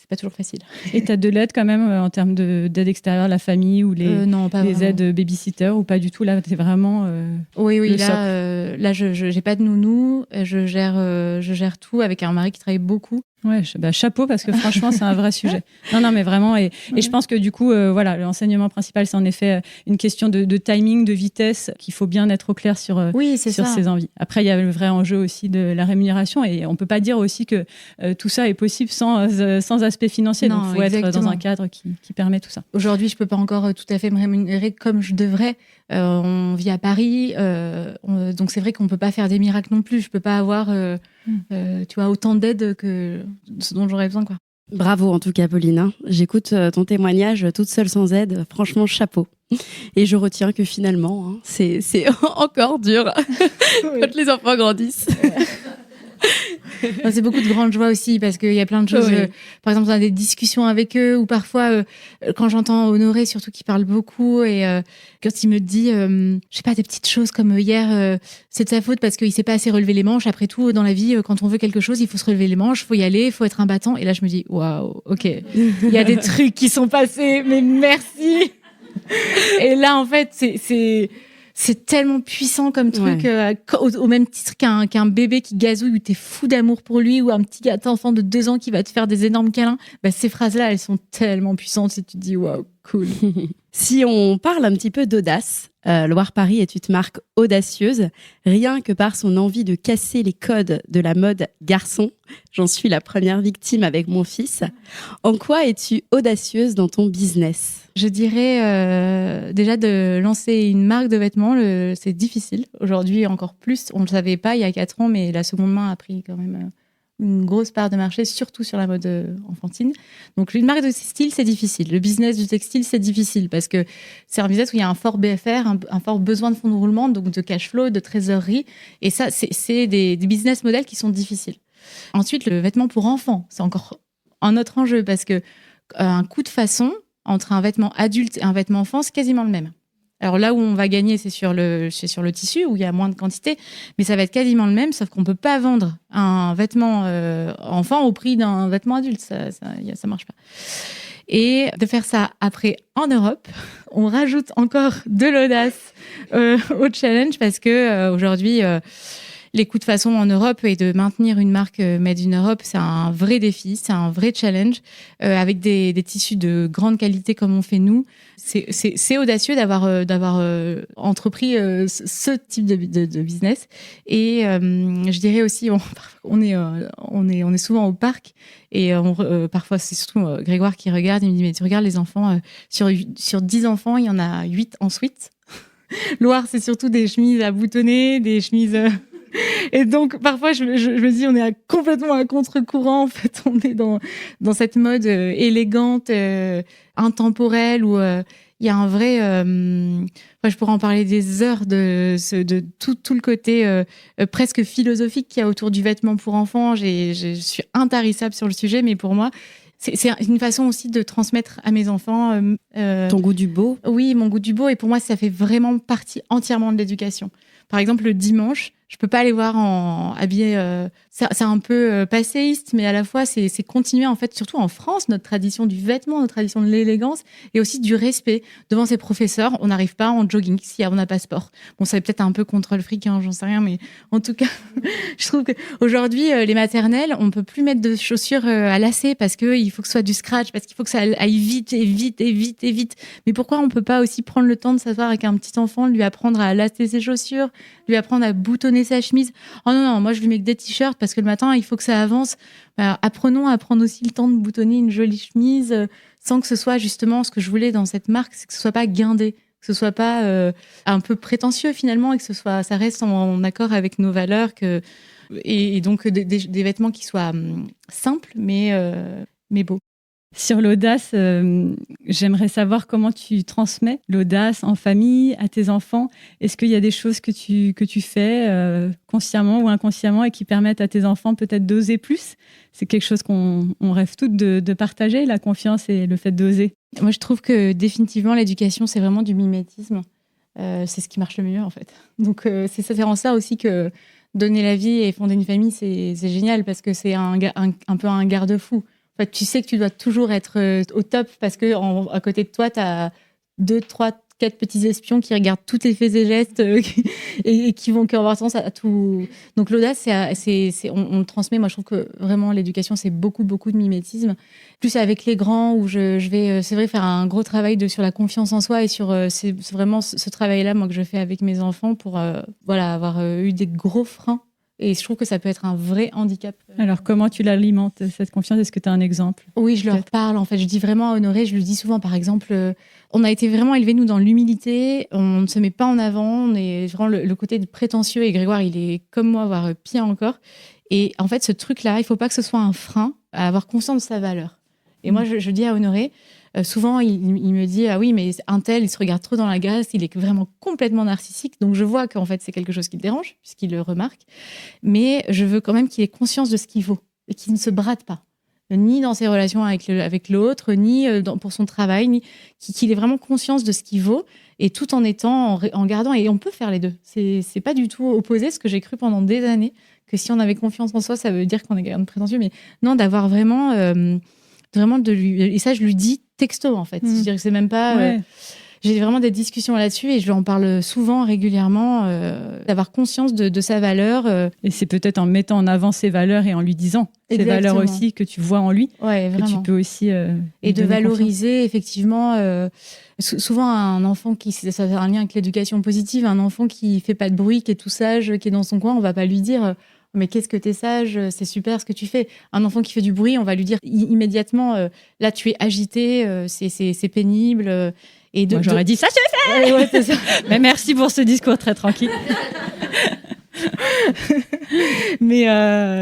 Pas toujours facile. Et tu as de l'aide quand même en termes d'aide extérieure, la famille ou non, pas les aides babysitter, ou pas du tout? Là, tu es vraiment oui, là je n'ai pas de nounou, je gère tout avec un mari qui travaille beaucoup. Ouais, chapeau, parce que franchement, c'est un vrai sujet. Non, mais vraiment. Et je pense que du coup, l'enseignement principal, c'est en effet une question de timing, de vitesse, qu'il faut bien être au clair sur ses envies. Après, il y a le vrai enjeu aussi de la rémunération, et on peut pas dire aussi que tout ça est possible sans aspect financier. Non, donc, il faut exactement. être dans un cadre qui permet tout ça. Aujourd'hui, je peux pas encore tout à fait me rémunérer comme je devrais. On vit à Paris, donc c'est vrai qu'on peut pas faire des miracles non plus. Je peux pas avoir autant d'aide que ce dont j'aurais besoin, quoi. Bravo en tout cas, Pauline. J'écoute ton témoignage toute seule sans aide. Franchement, chapeau. Et je retiens que finalement, c'est encore dur quand les enfants grandissent. Enfin, c'est beaucoup de grande joie aussi parce qu'il y a plein de choses. Par exemple, on a des discussions avec eux ou parfois, quand j'entends Honoré, surtout qui parle beaucoup et quand il me dit, je sais pas, des petites choses comme hier, c'est de sa faute parce qu'il s'est pas assez relevé les manches. Après tout, dans la vie, quand on veut quelque chose, il faut se relever les manches, il faut y aller, il faut être un battant. Et là, je me dis, waouh, ok, il y a des trucs qui sont passés, mais merci. Et là, en fait, c'est tellement puissant comme truc, au même titre qu'un bébé qui gazouille où t'es fou d'amour pour lui, ou un petit enfant de 2 ans qui va te faire des énormes câlins. Bah, ces phrases-là, elles sont tellement puissantes et tu te dis, waouh, cool. Si on parle un petit peu d'audace, Loire-Paris est une marque audacieuse, rien que par son envie de casser les codes de la mode garçon. J'en suis la première victime avec mon fils. En quoi es-tu audacieuse dans ton business ? Je dirais déjà de lancer une marque de vêtements, c'est difficile. Aujourd'hui, encore plus. On ne le savait pas il y a 4 ans, mais la seconde main a pris quand même une grosse part de marché, surtout sur la mode enfantine. Donc, une marque de textile, c'est difficile. Le business du textile, c'est difficile parce que c'est un business où il y a un fort BFR, un fort besoin de fonds de roulement, donc de cash flow, de trésorerie. Et ça, c'est des business models qui sont difficiles. Ensuite, le vêtement pour enfants, c'est encore un autre enjeu parce que un coût de façon entre un vêtement adulte et un vêtement enfant, c'est quasiment le même. Alors là où on va gagner, c'est sur le tissu, où il y a moins de quantité, mais ça va être quasiment le même, sauf qu'on ne peut pas vendre un vêtement enfant au prix d'un vêtement adulte. Ça marche pas. Et de faire ça après en Europe, on rajoute encore de l'audace au challenge, parce que aujourd'hui, les coûts de façon en Europe et de maintenir une marque made in Europe, c'est un vrai défi, c'est un vrai challenge, avec des tissus de grande qualité comme on fait nous. C'est audacieux d'avoir entrepris ce type de business. Et je dirais aussi, on est souvent au parc et parfois c'est surtout Grégoire qui regarde, il me dit mais tu regardes les enfants, sur 10 enfants, il y en a 8 en sweat. Loire, c'est surtout des chemises à boutonner, des chemises... Et donc, parfois, je me dis, on est complètement à contre-courant. En fait, on est dans cette mode élégante, intemporelle, où il y a un vrai... je pourrais en parler des heures de tout le côté presque philosophique qu'il y a autour du vêtement pour enfants. Je suis intarissable sur le sujet, mais pour moi, c'est une façon aussi de transmettre à mes enfants... ton goût du beau. Oui, mon goût du beau. Et pour moi, ça fait vraiment partie entièrement de l'éducation. Par exemple, le dimanche, je peux pas les voir habillés. C'est un peu passéiste, mais à la fois, c'est continuer, en fait, surtout en France, notre tradition du vêtement, notre tradition de l'élégance et aussi du respect. Devant ses professeurs, on n'arrive pas en jogging si on n'a pas sport. Bon, ça va peut-être un peu contre le fric, hein, j'en sais rien, mais en tout cas, je trouve qu'aujourd'hui, les maternelles, on peut plus mettre de chaussures à lacets parce qu'il faut que ce soit du scratch, parce qu'il faut que ça aille vite et vite et vite et vite. Mais pourquoi on peut pas aussi prendre le temps de s'asseoir avec un petit enfant, lui apprendre à lacer ses chaussures, lui apprendre à boutonner sa chemise? Oh non, moi je lui mets que des t-shirts parce que le matin il faut que ça avance. Apprenons à prendre aussi le temps de boutonner une jolie chemise sans que ce soit justement ce que je voulais dans cette marque, c'est que ce soit pas guindé, que ce soit pas un peu prétentieux finalement, et que ça reste en accord avec nos valeurs, et donc des vêtements qui soient simples mais beaux. Sur l'audace, j'aimerais savoir comment tu transmets l'audace en famille, à tes enfants. Est-ce qu'il y a des choses que tu fais consciemment ou inconsciemment et qui permettent à tes enfants peut-être d'oser plus? C'est quelque chose qu'on rêve toutes de partager, la confiance et le fait d'oser. Moi, je trouve que définitivement, l'éducation, c'est vraiment du mimétisme. C'est ce qui marche le mieux, en fait. Donc, c'est en ça aussi que donner la vie et fonder une famille, c'est génial, parce que c'est un peu un garde-fou. En fait, tu sais que tu dois toujours être au top parce que à côté de toi, tu as 2, 3, 4 petits espions qui regardent tous tes faits et gestes et qui vont avoir tendance à tout. Donc l'audace, on le transmet. Moi, je trouve que vraiment l'éducation, c'est beaucoup, beaucoup de mimétisme. Plus avec les grands, où je vais, c'est vrai, faire un gros travail sur la confiance en soi, et c'est vraiment ce travail-là, moi, que je fais avec mes enfants pour avoir eu des gros freins. Et je trouve que ça peut être un vrai handicap. Alors, comment tu l'alimentes, cette confiance? Est-ce que tu as un exemple? Oui, je leur parle. En fait, je dis vraiment à Honoré, je lui dis souvent, par exemple, on a été vraiment élevés, nous, dans l'humilité. On ne se met pas en avant. On est vraiment le côté prétentieux. Et Grégoire, il est comme moi, voire pire encore. Et en fait, ce truc-là, il ne faut pas que ce soit un frein à avoir conscience de sa valeur. Et moi, je dis à Honoré, souvent, il me dit « Ah oui, mais un tel, il se regarde trop dans la glace, il est vraiment complètement narcissique. » Donc, je vois qu'en fait, c'est quelque chose qui le dérange, puisqu'il le remarque. Mais je veux quand même qu'il ait conscience de ce qu'il vaut et qu'il ne se brade pas. Ni dans ses relations avec l'autre, ni pour son travail, ni qu'il ait vraiment conscience de ce qu'il vaut, et tout en étant, en gardant, et on peut faire les deux. C'est pas du tout opposé, ce que j'ai cru pendant des années, que si on avait confiance en soi, ça veut dire qu'on est quelqu'un de prétentieux, mais non, d'avoir vraiment de lui, et ça je lui dis texto en fait. C'est-à-dire que c'est même pas... J'ai vraiment des discussions là-dessus et je lui en parle souvent, régulièrement, d'avoir conscience de sa valeur. Et c'est peut-être en mettant en avant ses valeurs et en lui disant ses valeurs aussi que tu vois en lui, que tu peux aussi et de valoriser, effectivement. Souvent, un enfant ça a un lien avec l'éducation positive, un enfant qui fait pas de bruit, qui est tout sage, qui est dans son coin, on va pas lui dire... Mais qu'est-ce que t'es sage, c'est super ce que tu fais. Un enfant qui fait du bruit, on va lui dire immédiatement, là tu es agité, c'est pénible. Et moi j'aurais dit ça se fait. Ouais, c'est ça. Mais merci pour ce discours très tranquille. Mais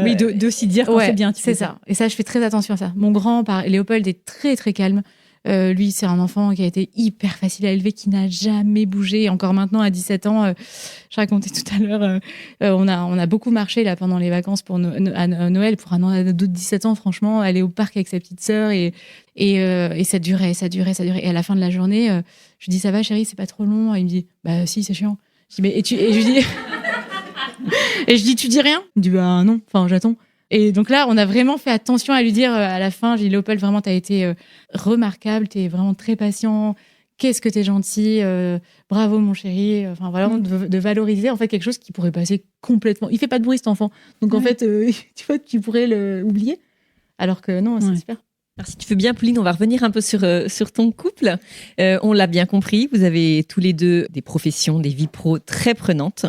oui, d'aussi dire quand c'est bien. C'est ça. Et ça, je fais très attention à ça. Mon grand, Léopold, est très très calme. Lui, c'est un enfant qui a été hyper facile à élever, qui n'a jamais bougé. Et encore maintenant, à 17 ans, je racontais tout à l'heure, on a beaucoup marché là, pendant les vacances à Noël. Pour un ado de 17 ans, franchement, aller au parc avec sa petite sœur et ça durait. Et à la fin de la journée, je lui dis, ça va chérie, c'est pas trop long? Et il me dit, bah si, c'est chiant. Je dis, mais et je dis... et je dis, tu dis rien? Il me dit, bah non, enfin j'attends. Et donc là, on a vraiment fait attention à lui dire à la fin, j'ai dit, Léopold, vraiment, t'as été remarquable, t'es vraiment très patient, qu'est-ce que t'es gentil, bravo mon chéri. Enfin voilà, de valoriser en fait quelque chose qui pourrait passer complètement. Il fait pas de bruit cet enfant, donc en fait, tu vois, tu pourrais l'oublier, alors que non, c'est super. Alors, si tu veux bien, Pauline, on va revenir un peu sur ton couple. On l'a bien compris, vous avez tous les deux des professions, des vies pro très prenantes.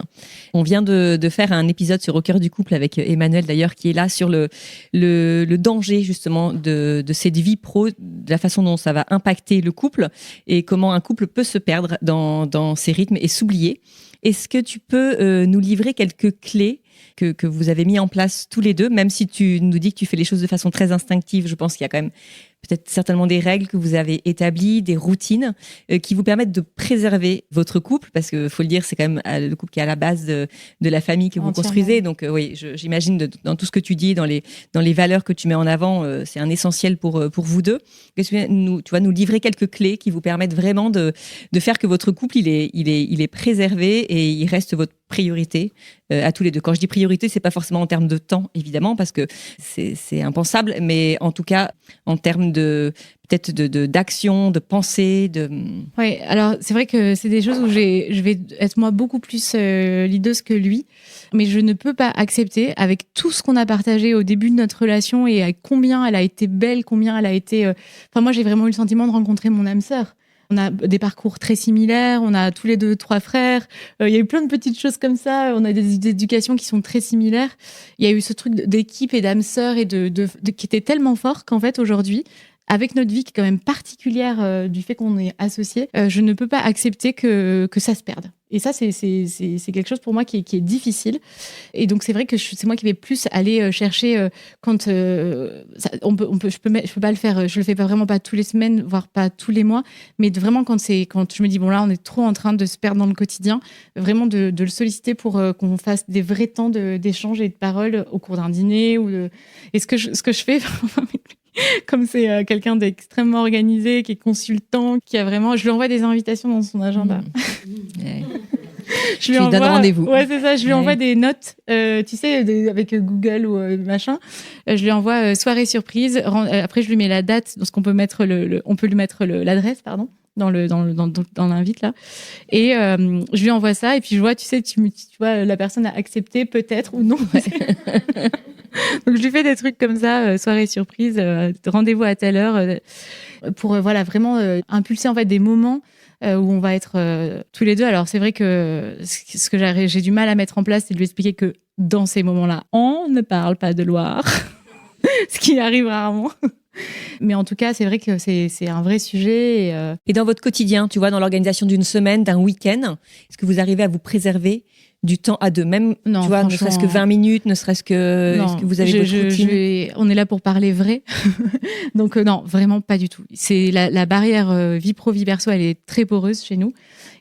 On vient de faire un épisode sur Au cœur du couple avec Emmanuel, d'ailleurs, qui est là sur le danger, justement, de cette vie pro, de la façon dont ça va impacter le couple et comment un couple peut se perdre dans ses rythmes et s'oublier. Est-ce que tu peux nous livrer quelques clés que vous avez mis en place tous les deux, même si tu nous dis que tu fais les choses de façon très instinctive? Je pense qu'il y a quand même peut-être certainement des règles que vous avez établies, des routines qui vous permettent de préserver votre couple, parce que faut le dire, c'est quand même le couple qui est à la base de la famille que vous construisez. Donc oui, j'imagine dans tout ce que tu dis, dans les valeurs que tu mets en avant, c'est un essentiel pour vous deux. Tu vas nous livrer quelques clés qui vous permettent vraiment de faire que votre couple il est préservé et il reste votre priorité à tous les deux. Quand je dis priorité, c'est pas forcément en termes de temps, évidemment, parce que c'est impensable, mais en tout cas en termes peut-être d'action, de pensée, Oui, alors c'est vrai que c'est des choses où je vais être moi beaucoup plus leaduse que lui, mais je ne peux pas accepter, avec tout ce qu'on a partagé au début de notre relation et avec combien elle a été belle, combien elle a été... Enfin, moi, j'ai vraiment eu le sentiment de rencontrer mon âme sœur. On a des parcours très similaires, on a tous les deux 3 frères, il y a eu plein de petites choses comme ça, on a des éducations qui sont très similaires. Il y a eu ce truc d'équipe et d'âme sœur et qui était tellement fort qu'en fait aujourd'hui, avec notre vie qui est quand même particulière du fait qu'on est associés, je ne peux pas accepter que ça se perde. Et ça, c'est quelque chose pour moi qui est difficile. Et donc, c'est vrai que c'est moi qui vais plus aller chercher quand... je peux pas le faire, je le fais pas vraiment pas tous les semaines, voire pas tous les mois, mais vraiment quand je me dis, bon là, on est trop en train de se perdre dans le quotidien, vraiment de le solliciter pour qu'on fasse des vrais temps d'échange et de parole au cours d'un dîner. Et ce que je fais... Comme c'est quelqu'un d'extrêmement organisé, qui est consultant, qui a vraiment... Je lui envoie des invitations dans son agenda. Je lui donne rendez-vous. Ouais, c'est ça. Je lui envoie des notes, tu sais, avec Google ou machin. Je lui envoie soirée surprise. Après, je lui mets la date, parce qu'on peut mettre on peut lui mettre l'adresse, pardon, dans l'invite là. Et je lui envoie ça. Et puis je vois, tu vois, la personne a accepté peut-être ou non. Ouais. Donc je lui fais des trucs comme ça, soirée surprise, rendez-vous à telle heure, pour voilà vraiment impulser en fait des moments où on va être tous les deux. Alors c'est vrai que ce que j'ai du mal à mettre en place, c'est de lui expliquer que dans ces moments-là, on ne parle pas de Loire, ce qui arrive rarement. Mais en tout cas, c'est vrai que c'est un vrai sujet. Et dans votre quotidien, tu vois, dans l'organisation d'une semaine, d'un week-end, est-ce que vous arrivez à vous préserver du temps à deux, même, Non, tu vois, ne serait-ce que 20 minutes, ne serait-ce que, non, est-ce que vous avez votre routine? on est là pour parler vrai. Donc, non, vraiment pas du tout. C'est la barrière vie pro, vie perso, elle est très poreuse chez nous.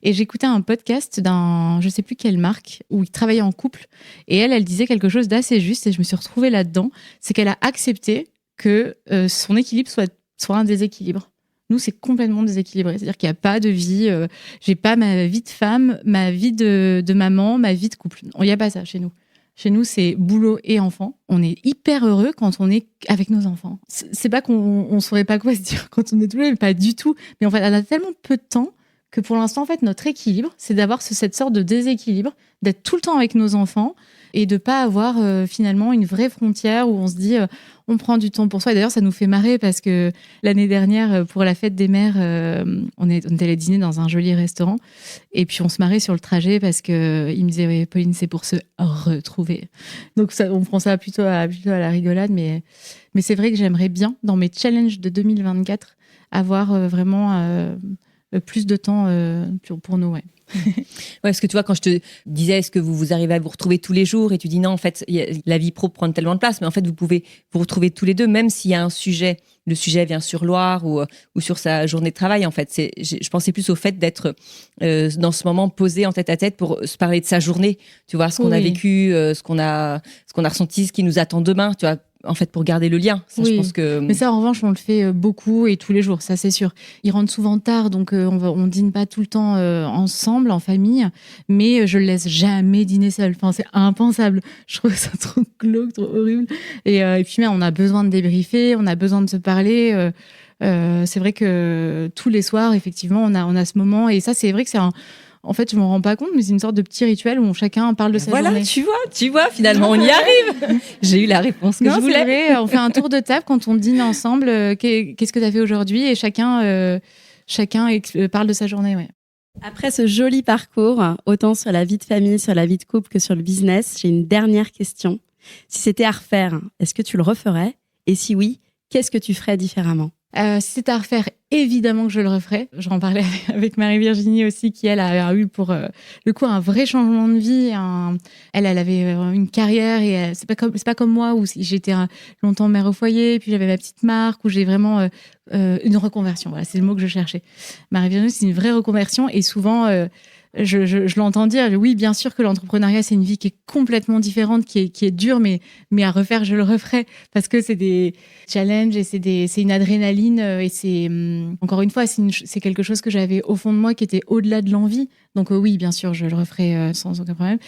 Et j'écoutais un podcast d'un, je sais plus quelle marque, où il travaillait en couple. Et elle disait quelque chose d'assez juste, et je me suis retrouvée là-dedans. C'est qu'elle a accepté que son équilibre soit un déséquilibre. Nous, c'est complètement déséquilibré. C'est-à-dire qu'il n'y a pas de vie. J'ai pas ma vie de femme, ma vie de maman, ma vie de couple. Il n'y a pas ça chez nous. Chez nous, c'est boulot et enfant. On est hyper heureux quand on est avec nos enfants. C'est pas qu'on saurait pas quoi se dire quand on est tous les deux, pas du tout. Mais en fait, on a tellement peu de temps que pour l'instant, en fait, notre équilibre, c'est d'avoir cette sorte de déséquilibre, d'être tout le temps avec nos enfants et de pas avoir finalement une vraie frontière où on se dit on prend du temps pour soi. Et d'ailleurs, ça nous fait marrer parce que l'année dernière, pour la fête des mères, on est allé dîner dans un joli restaurant et puis on se marrait sur le trajet parce que il me disait oui, Pauline, c'est pour se retrouver. Donc ça, on prend ça plutôt à la rigolade, mais c'est vrai que j'aimerais bien dans mes challenges de 2024 avoir vraiment plus de temps pour nous, ouais. Ouais, parce que tu vois, quand je te disais, est-ce que vous arrivez à vous retrouver tous les jours, et tu dis non, en fait, la vie pro prend tellement de place, mais en fait, vous pouvez vous retrouver tous les deux, même s'il y a un sujet, le sujet vient sur Loire ou sur sa journée de travail. En fait, je pensais plus au fait d'être dans ce moment posé en tête à tête pour se parler de sa journée, tu vois, ce qu'on a vécu, ce qu'on a ressenti, ce qui nous attend demain, tu vois. En fait, pour garder le lien. Ça, oui. Je pense que... Mais ça, en revanche, on le fait beaucoup et tous les jours, ça c'est sûr. Ils rentrent souvent tard, donc on dîne pas tout le temps ensemble, en famille, mais je le laisse jamais dîner seul. Enfin, c'est impensable. Je trouve ça trop glauque, trop horrible. Et puis, mais on a besoin de débriefer, on a besoin de se parler. C'est vrai que tous les soirs, effectivement, on a ce moment. Et ça, c'est vrai que c'est en fait, je m'en rends pas compte, mais c'est une sorte de petit rituel où chacun parle de sa journée. Voilà, tu vois, finalement, on y arrive. J'ai eu la réponse que je voulais. C'est vrai, on fait un tour de table quand on dîne ensemble. Qu'est-ce que tu as fait aujourd'hui? Et chacun parle de sa journée, ouais. Après ce joli parcours, autant sur la vie de famille, sur la vie de couple que sur le business, j'ai une dernière question. Si c'était à refaire, est-ce que tu le referais? Et si oui, qu'est-ce que tu ferais différemment? Si c'était à refaire, évidemment que je le referais. J'en parlais avec Marie-Virginie aussi, qui elle a eu pour le coup un vrai changement de vie. Elle avait une carrière et c'est pas comme moi où j'étais longtemps mère au foyer, puis j'avais ma petite marque où j'ai vraiment une reconversion. Voilà, c'est le mot que je cherchais. Marie-Virginie, c'est une vraie reconversion et souvent je l'entends dire, oui, bien sûr que l'entrepreneuriat, c'est une vie qui est complètement différente, qui est dure, mais à refaire, je le referai parce que c'est des challenges et c'est une adrénaline et c'est, encore une fois, c'est quelque chose que j'avais au fond de moi qui était au-delà de l'envie. Donc oui, bien sûr, je le referai sans aucun problème.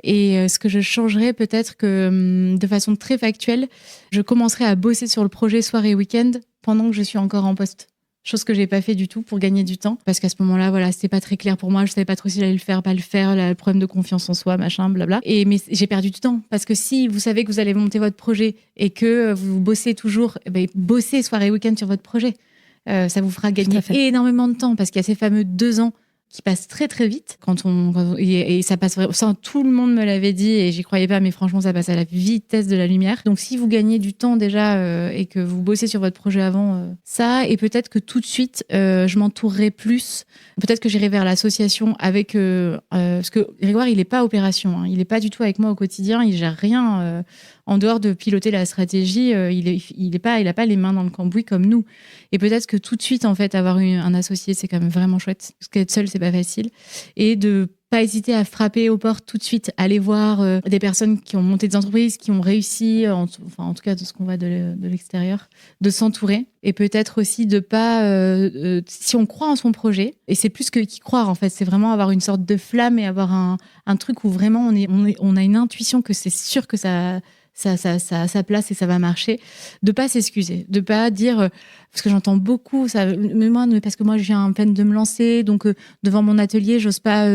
Et ce que je changerais peut-être que de façon très factuelle, je commencerai à bosser sur le projet soir et week-end pendant que je suis encore en poste. Chose que j'ai pas fait du tout pour gagner du temps. Parce qu'à ce moment-là, voilà, c'était pas très clair pour moi. Je savais pas trop si j'allais le faire, pas le faire, le problème de confiance en soi, machin, blabla. Mais j'ai perdu du temps. Parce que si vous savez que vous allez monter votre projet et que vous bossez toujours, bossez soir et week-end sur votre projet. Ça vous fera gagner énormément de temps parce qu'il y a ces fameux 2 ans qui passent très très vite et ça passe vraiment, ça, tout le monde me l'avait dit et j'y croyais pas, mais franchement ça passe à la vitesse de la lumière. Donc si vous gagnez du temps déjà et que vous bossez sur votre projet avant ça, et peut-être que tout de suite je m'entourerai plus, peut-être que j'irai vers l'association avec parce que Grégoire il est pas opération, hein, il est pas du tout avec moi au quotidien, il gère rien en dehors de piloter la stratégie, il a pas les mains dans le cambouis comme nous. Et peut-être que tout de suite, en fait, avoir un associé, c'est quand même vraiment chouette. Parce qu'être seul, c'est pas facile. Et de pas hésiter à frapper aux portes tout de suite, aller voir des personnes qui ont monté des entreprises, qui ont réussi, en tout cas de ce qu'on voit de l'extérieur, de s'entourer. Et peut-être aussi de pas, si on croit en son projet, et c'est plus que qu'y croire en fait, c'est vraiment avoir une sorte de flamme et avoir un truc où vraiment on a une intuition que c'est sûr que ça a sa place et ça va marcher, de pas s'excuser, de pas dire, parce que j'entends beaucoup ça, mais parce que moi je viens à peine de me lancer, donc devant mon atelier j'ose pas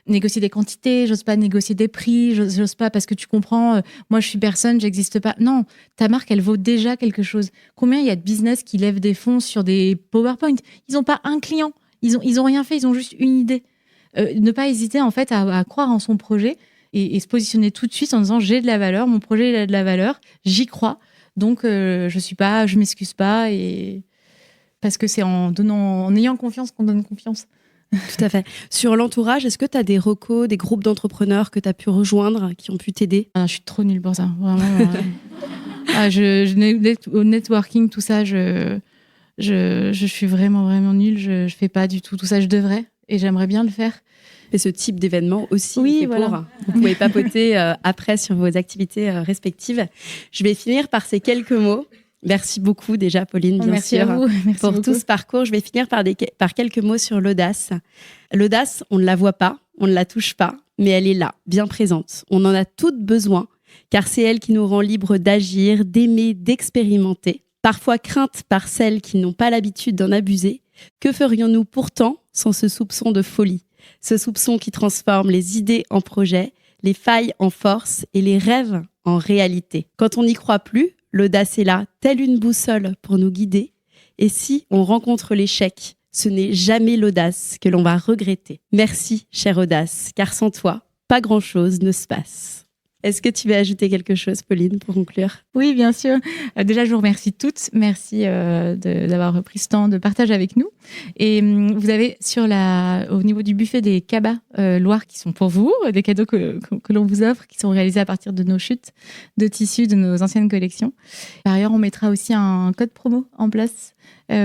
négocier des quantités, j'ose pas négocier des prix, j'ose pas parce que tu comprends, moi je suis personne, j'existe pas. Non, ta marque elle vaut déjà quelque chose. Combien il y a de business qui lèvent des fonds sur des PowerPoint, ils ont pas un client, ils ont rien fait, ils ont juste une idée. Ne pas hésiter en fait à croire en son projet. Et se positionner tout de suite en disant j'ai de la valeur, mon projet il a de la valeur, j'y crois, Donc, je m'excuse pas, et parce que c'est en ayant confiance qu'on donne confiance. Tout à fait. Sur l'entourage, est-ce que tu as des recos, des groupes d'entrepreneurs que tu as pu rejoindre, qui ont pu t'aider? Je suis trop nulle pour ça, vraiment. Au networking, tout ça, je suis vraiment, vraiment nulle. Je fais pas du tout ça. Je devrais, et j'aimerais bien le faire. Et ce type d'événement aussi, oui, c'est voilà. pour. Vous pouvez papoter après sur vos activités respectives. Je vais finir par ces quelques mots. Merci beaucoup déjà, Pauline, bien Merci sûr, à vous. Merci pour beaucoup. tout ce parcours. Je vais finir par quelques mots sur l'audace. L'audace, on ne la voit pas, on ne la touche pas, mais elle est là, bien présente. On en a toutes besoin, car c'est elle qui nous rend libres d'agir, d'aimer, d'expérimenter. Parfois crainte par celles qui n'ont pas l'habitude d'en abuser. Que ferions-nous pourtant sans ce soupçon de folie? Ce soupçon qui transforme les idées en projets, les failles en force et les rêves en réalité. Quand on n'y croit plus, l'audace est là, telle une boussole pour nous guider. Et si on rencontre l'échec, ce n'est jamais l'audace que l'on va regretter. Merci, chère audace, car sans toi, pas grand-chose ne se passe. Est-ce que tu veux ajouter quelque chose, Pauline, pour conclure? Oui, bien sûr. Déjà, je vous remercie toutes. Merci d'avoir repris ce temps de partage avec nous. Et vous avez au niveau du buffet des cabas Loire qui sont pour vous, des cadeaux que l'on vous offre, qui sont réalisés à partir de nos chutes de tissus de nos anciennes collections. Par ailleurs, on mettra aussi un code promo en place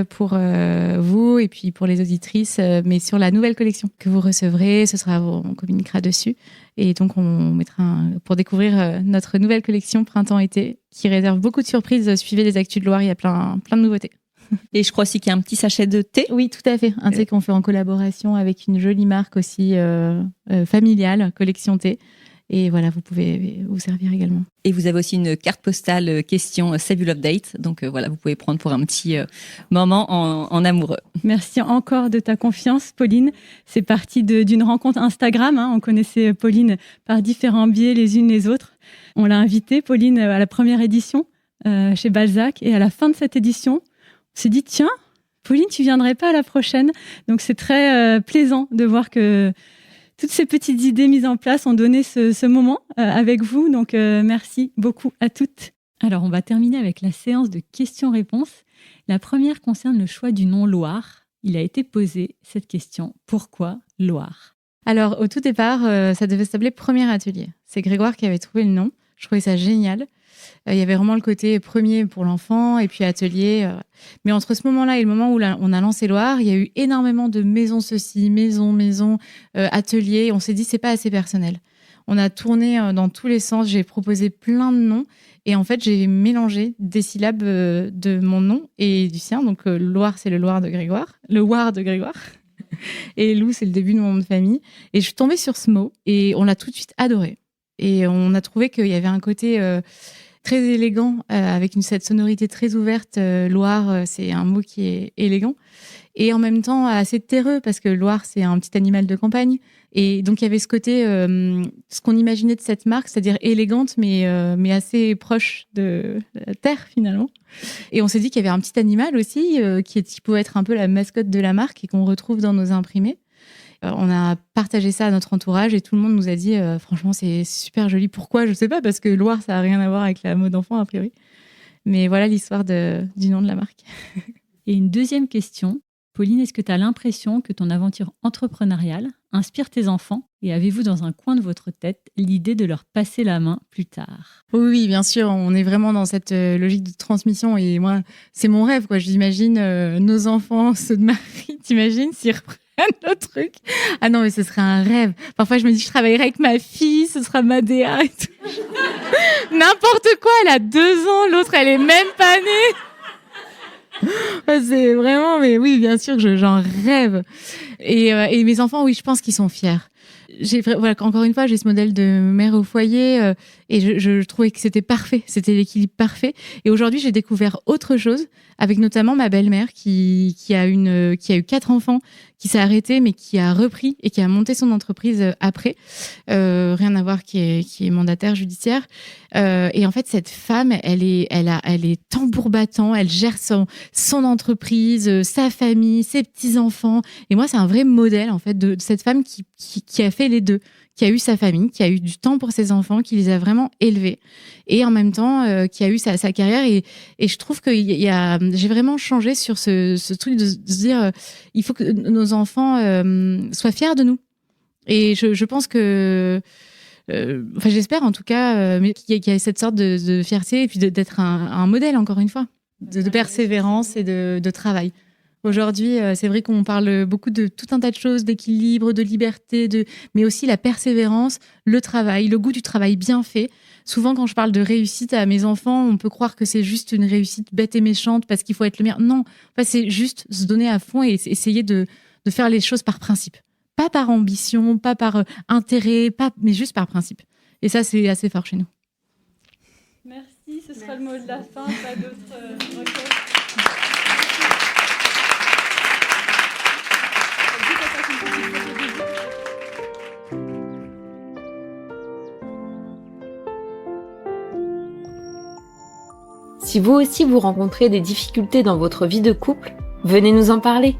pour vous et puis pour les auditrices, mais sur la nouvelle collection que vous recevrez, on communiquera dessus. Et donc, on mettra pour découvrir notre nouvelle collection printemps-été qui réserve beaucoup de surprises. Suivez les Actus de Loire, il y a plein de nouveautés. Et je crois aussi qu'il y a un petit sachet de thé. Oui, tout à fait. Un thé qu'on fait en collaboration avec une jolie marque aussi familiale, Collection Thé. Et voilà, vous pouvez vous servir également. Et vous avez aussi une carte postale question Save Your Love Date. Donc voilà, vous pouvez prendre pour un petit moment en amoureux. Merci encore de ta confiance, Pauline. C'est parti d'une rencontre Instagram. On connaissait Pauline par différents biais les unes les autres. On l'a invitée, Pauline, à la première édition chez Balzac. Et à la fin de cette édition, on s'est dit, tiens, Pauline, tu viendrais pas à la prochaine? Donc c'est très plaisant de voir que toutes ces petites idées mises en place ont donné ce moment avec vous. Donc, merci beaucoup à toutes. Alors, on va terminer avec la séance de questions-réponses. La première concerne le choix du nom Loire. Il a été posé cette question. Pourquoi Loire? Alors, au tout départ, ça devait s'appeler Premier Atelier. C'est Grégoire qui avait trouvé le nom. Je trouvais ça génial. Il y avait vraiment le côté premier pour l'enfant et puis atelier. Mais entre ce moment-là et le moment où on a lancé Loire, il y a eu énormément de maisons ceci, maison, atelier. On s'est dit, c'est pas assez personnel. On a tourné dans tous les sens. J'ai proposé plein de noms. Et en fait, j'ai mélangé des syllabes de mon nom et du sien. Donc, Loire, c'est le Loire de Grégoire. Le Loire de Grégoire. Et Lou, c'est le début de mon nom de famille. Et je suis tombée sur ce mot et on l'a tout de suite adoré. Et on a trouvé qu'il y avait un côté très élégant, avec cette sonorité très ouverte. Loire, c'est un mot qui est élégant. Et en même temps, assez terreux, parce que Loire, c'est un petit animal de campagne. Et donc, il y avait ce côté, ce qu'on imaginait de cette marque, c'est-à-dire élégante, mais assez proche de la terre, finalement. Et on s'est dit qu'il y avait un petit animal aussi, qui pouvait être un peu la mascotte de la marque et qu'on retrouve dans nos imprimés. On a partagé ça à notre entourage et tout le monde nous a dit franchement c'est super joli. Pourquoi? Je sais pas, parce que Loire ça a rien à voir avec la mode enfant a priori. Mais voilà l'histoire du nom de la marque. Et une deuxième question. Pauline, est-ce que tu as l'impression que ton aventure entrepreneuriale inspire tes enfants et avez-vous dans un coin de votre tête l'idée de leur passer la main plus tard? Oui, bien sûr, on est vraiment dans cette logique de transmission et moi, c'est mon rêve, quoi. J'imagine nos enfants, ceux de Marie, t'imagines s'ils reprennent le truc? Ah non, mais ce serait un rêve. Parfois, je me dis, je travaillerai avec ma fille, ce sera ma DA et tout. N'importe quoi, elle a 2 ans, l'autre, elle est même pas née. C'est vraiment, mais oui, bien sûr que j'en rêve. Et mes enfants, oui, je pense qu'ils sont fiers. Voilà, encore une fois, j'ai ce modèle de mère au foyer et je trouvais que c'était parfait, c'était l'équilibre parfait. Et aujourd'hui, j'ai découvert autre chose, avec notamment ma belle-mère qui a eu 4 enfants, qui s'est arrêtée, mais qui a repris et qui a monté son entreprise après. Rien à voir, qui est mandataire judiciaire. Et en fait, cette femme, elle est tambour battant, elle gère son entreprise, sa famille, ses petits-enfants. Et moi, c'est un vrai modèle, en fait, de cette femme qui a fait les deux, qui a eu sa famille, qui a eu du temps pour ses enfants, qui les a vraiment élevés, et en même temps qui a eu sa carrière. Et je trouve que j'ai vraiment changé sur ce truc de se dire il faut que nos enfants soient fiers de nous. Et je pense que j'espère en tout cas qu'il y a cette sorte de fierté et puis d'être un modèle, encore une fois, de persévérance et de travail. Aujourd'hui, c'est vrai qu'on parle beaucoup de tout un tas de choses, d'équilibre, de liberté, mais aussi la persévérance, le travail, le goût du travail bien fait. Souvent, quand je parle de réussite à mes enfants, on peut croire que c'est juste une réussite bête et méchante parce qu'il faut être le meilleur. Non, c'est juste se donner à fond et essayer de faire les choses par principe. Pas par ambition, pas par intérêt, mais juste par principe. Et ça, c'est assez fort chez nous. Merci, ce sera le mot de la fin. Pas d'autres requêtes. Si vous aussi vous rencontrez des difficultés dans votre vie de couple, venez nous en parler.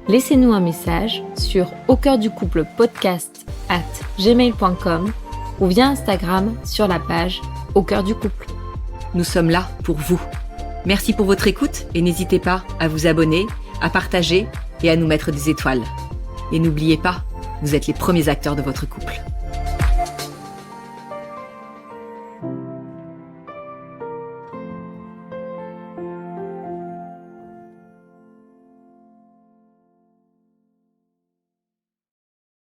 Laissez-nous un message sur aucoeurducouplepodcast@gmail.com ou via Instagram sur la page Au cœur du couple. Nous sommes là pour vous. Merci pour votre écoute et n'hésitez pas à vous abonner, à partager et à nous mettre des étoiles. Et n'oubliez pas, vous êtes les premiers acteurs de votre couple.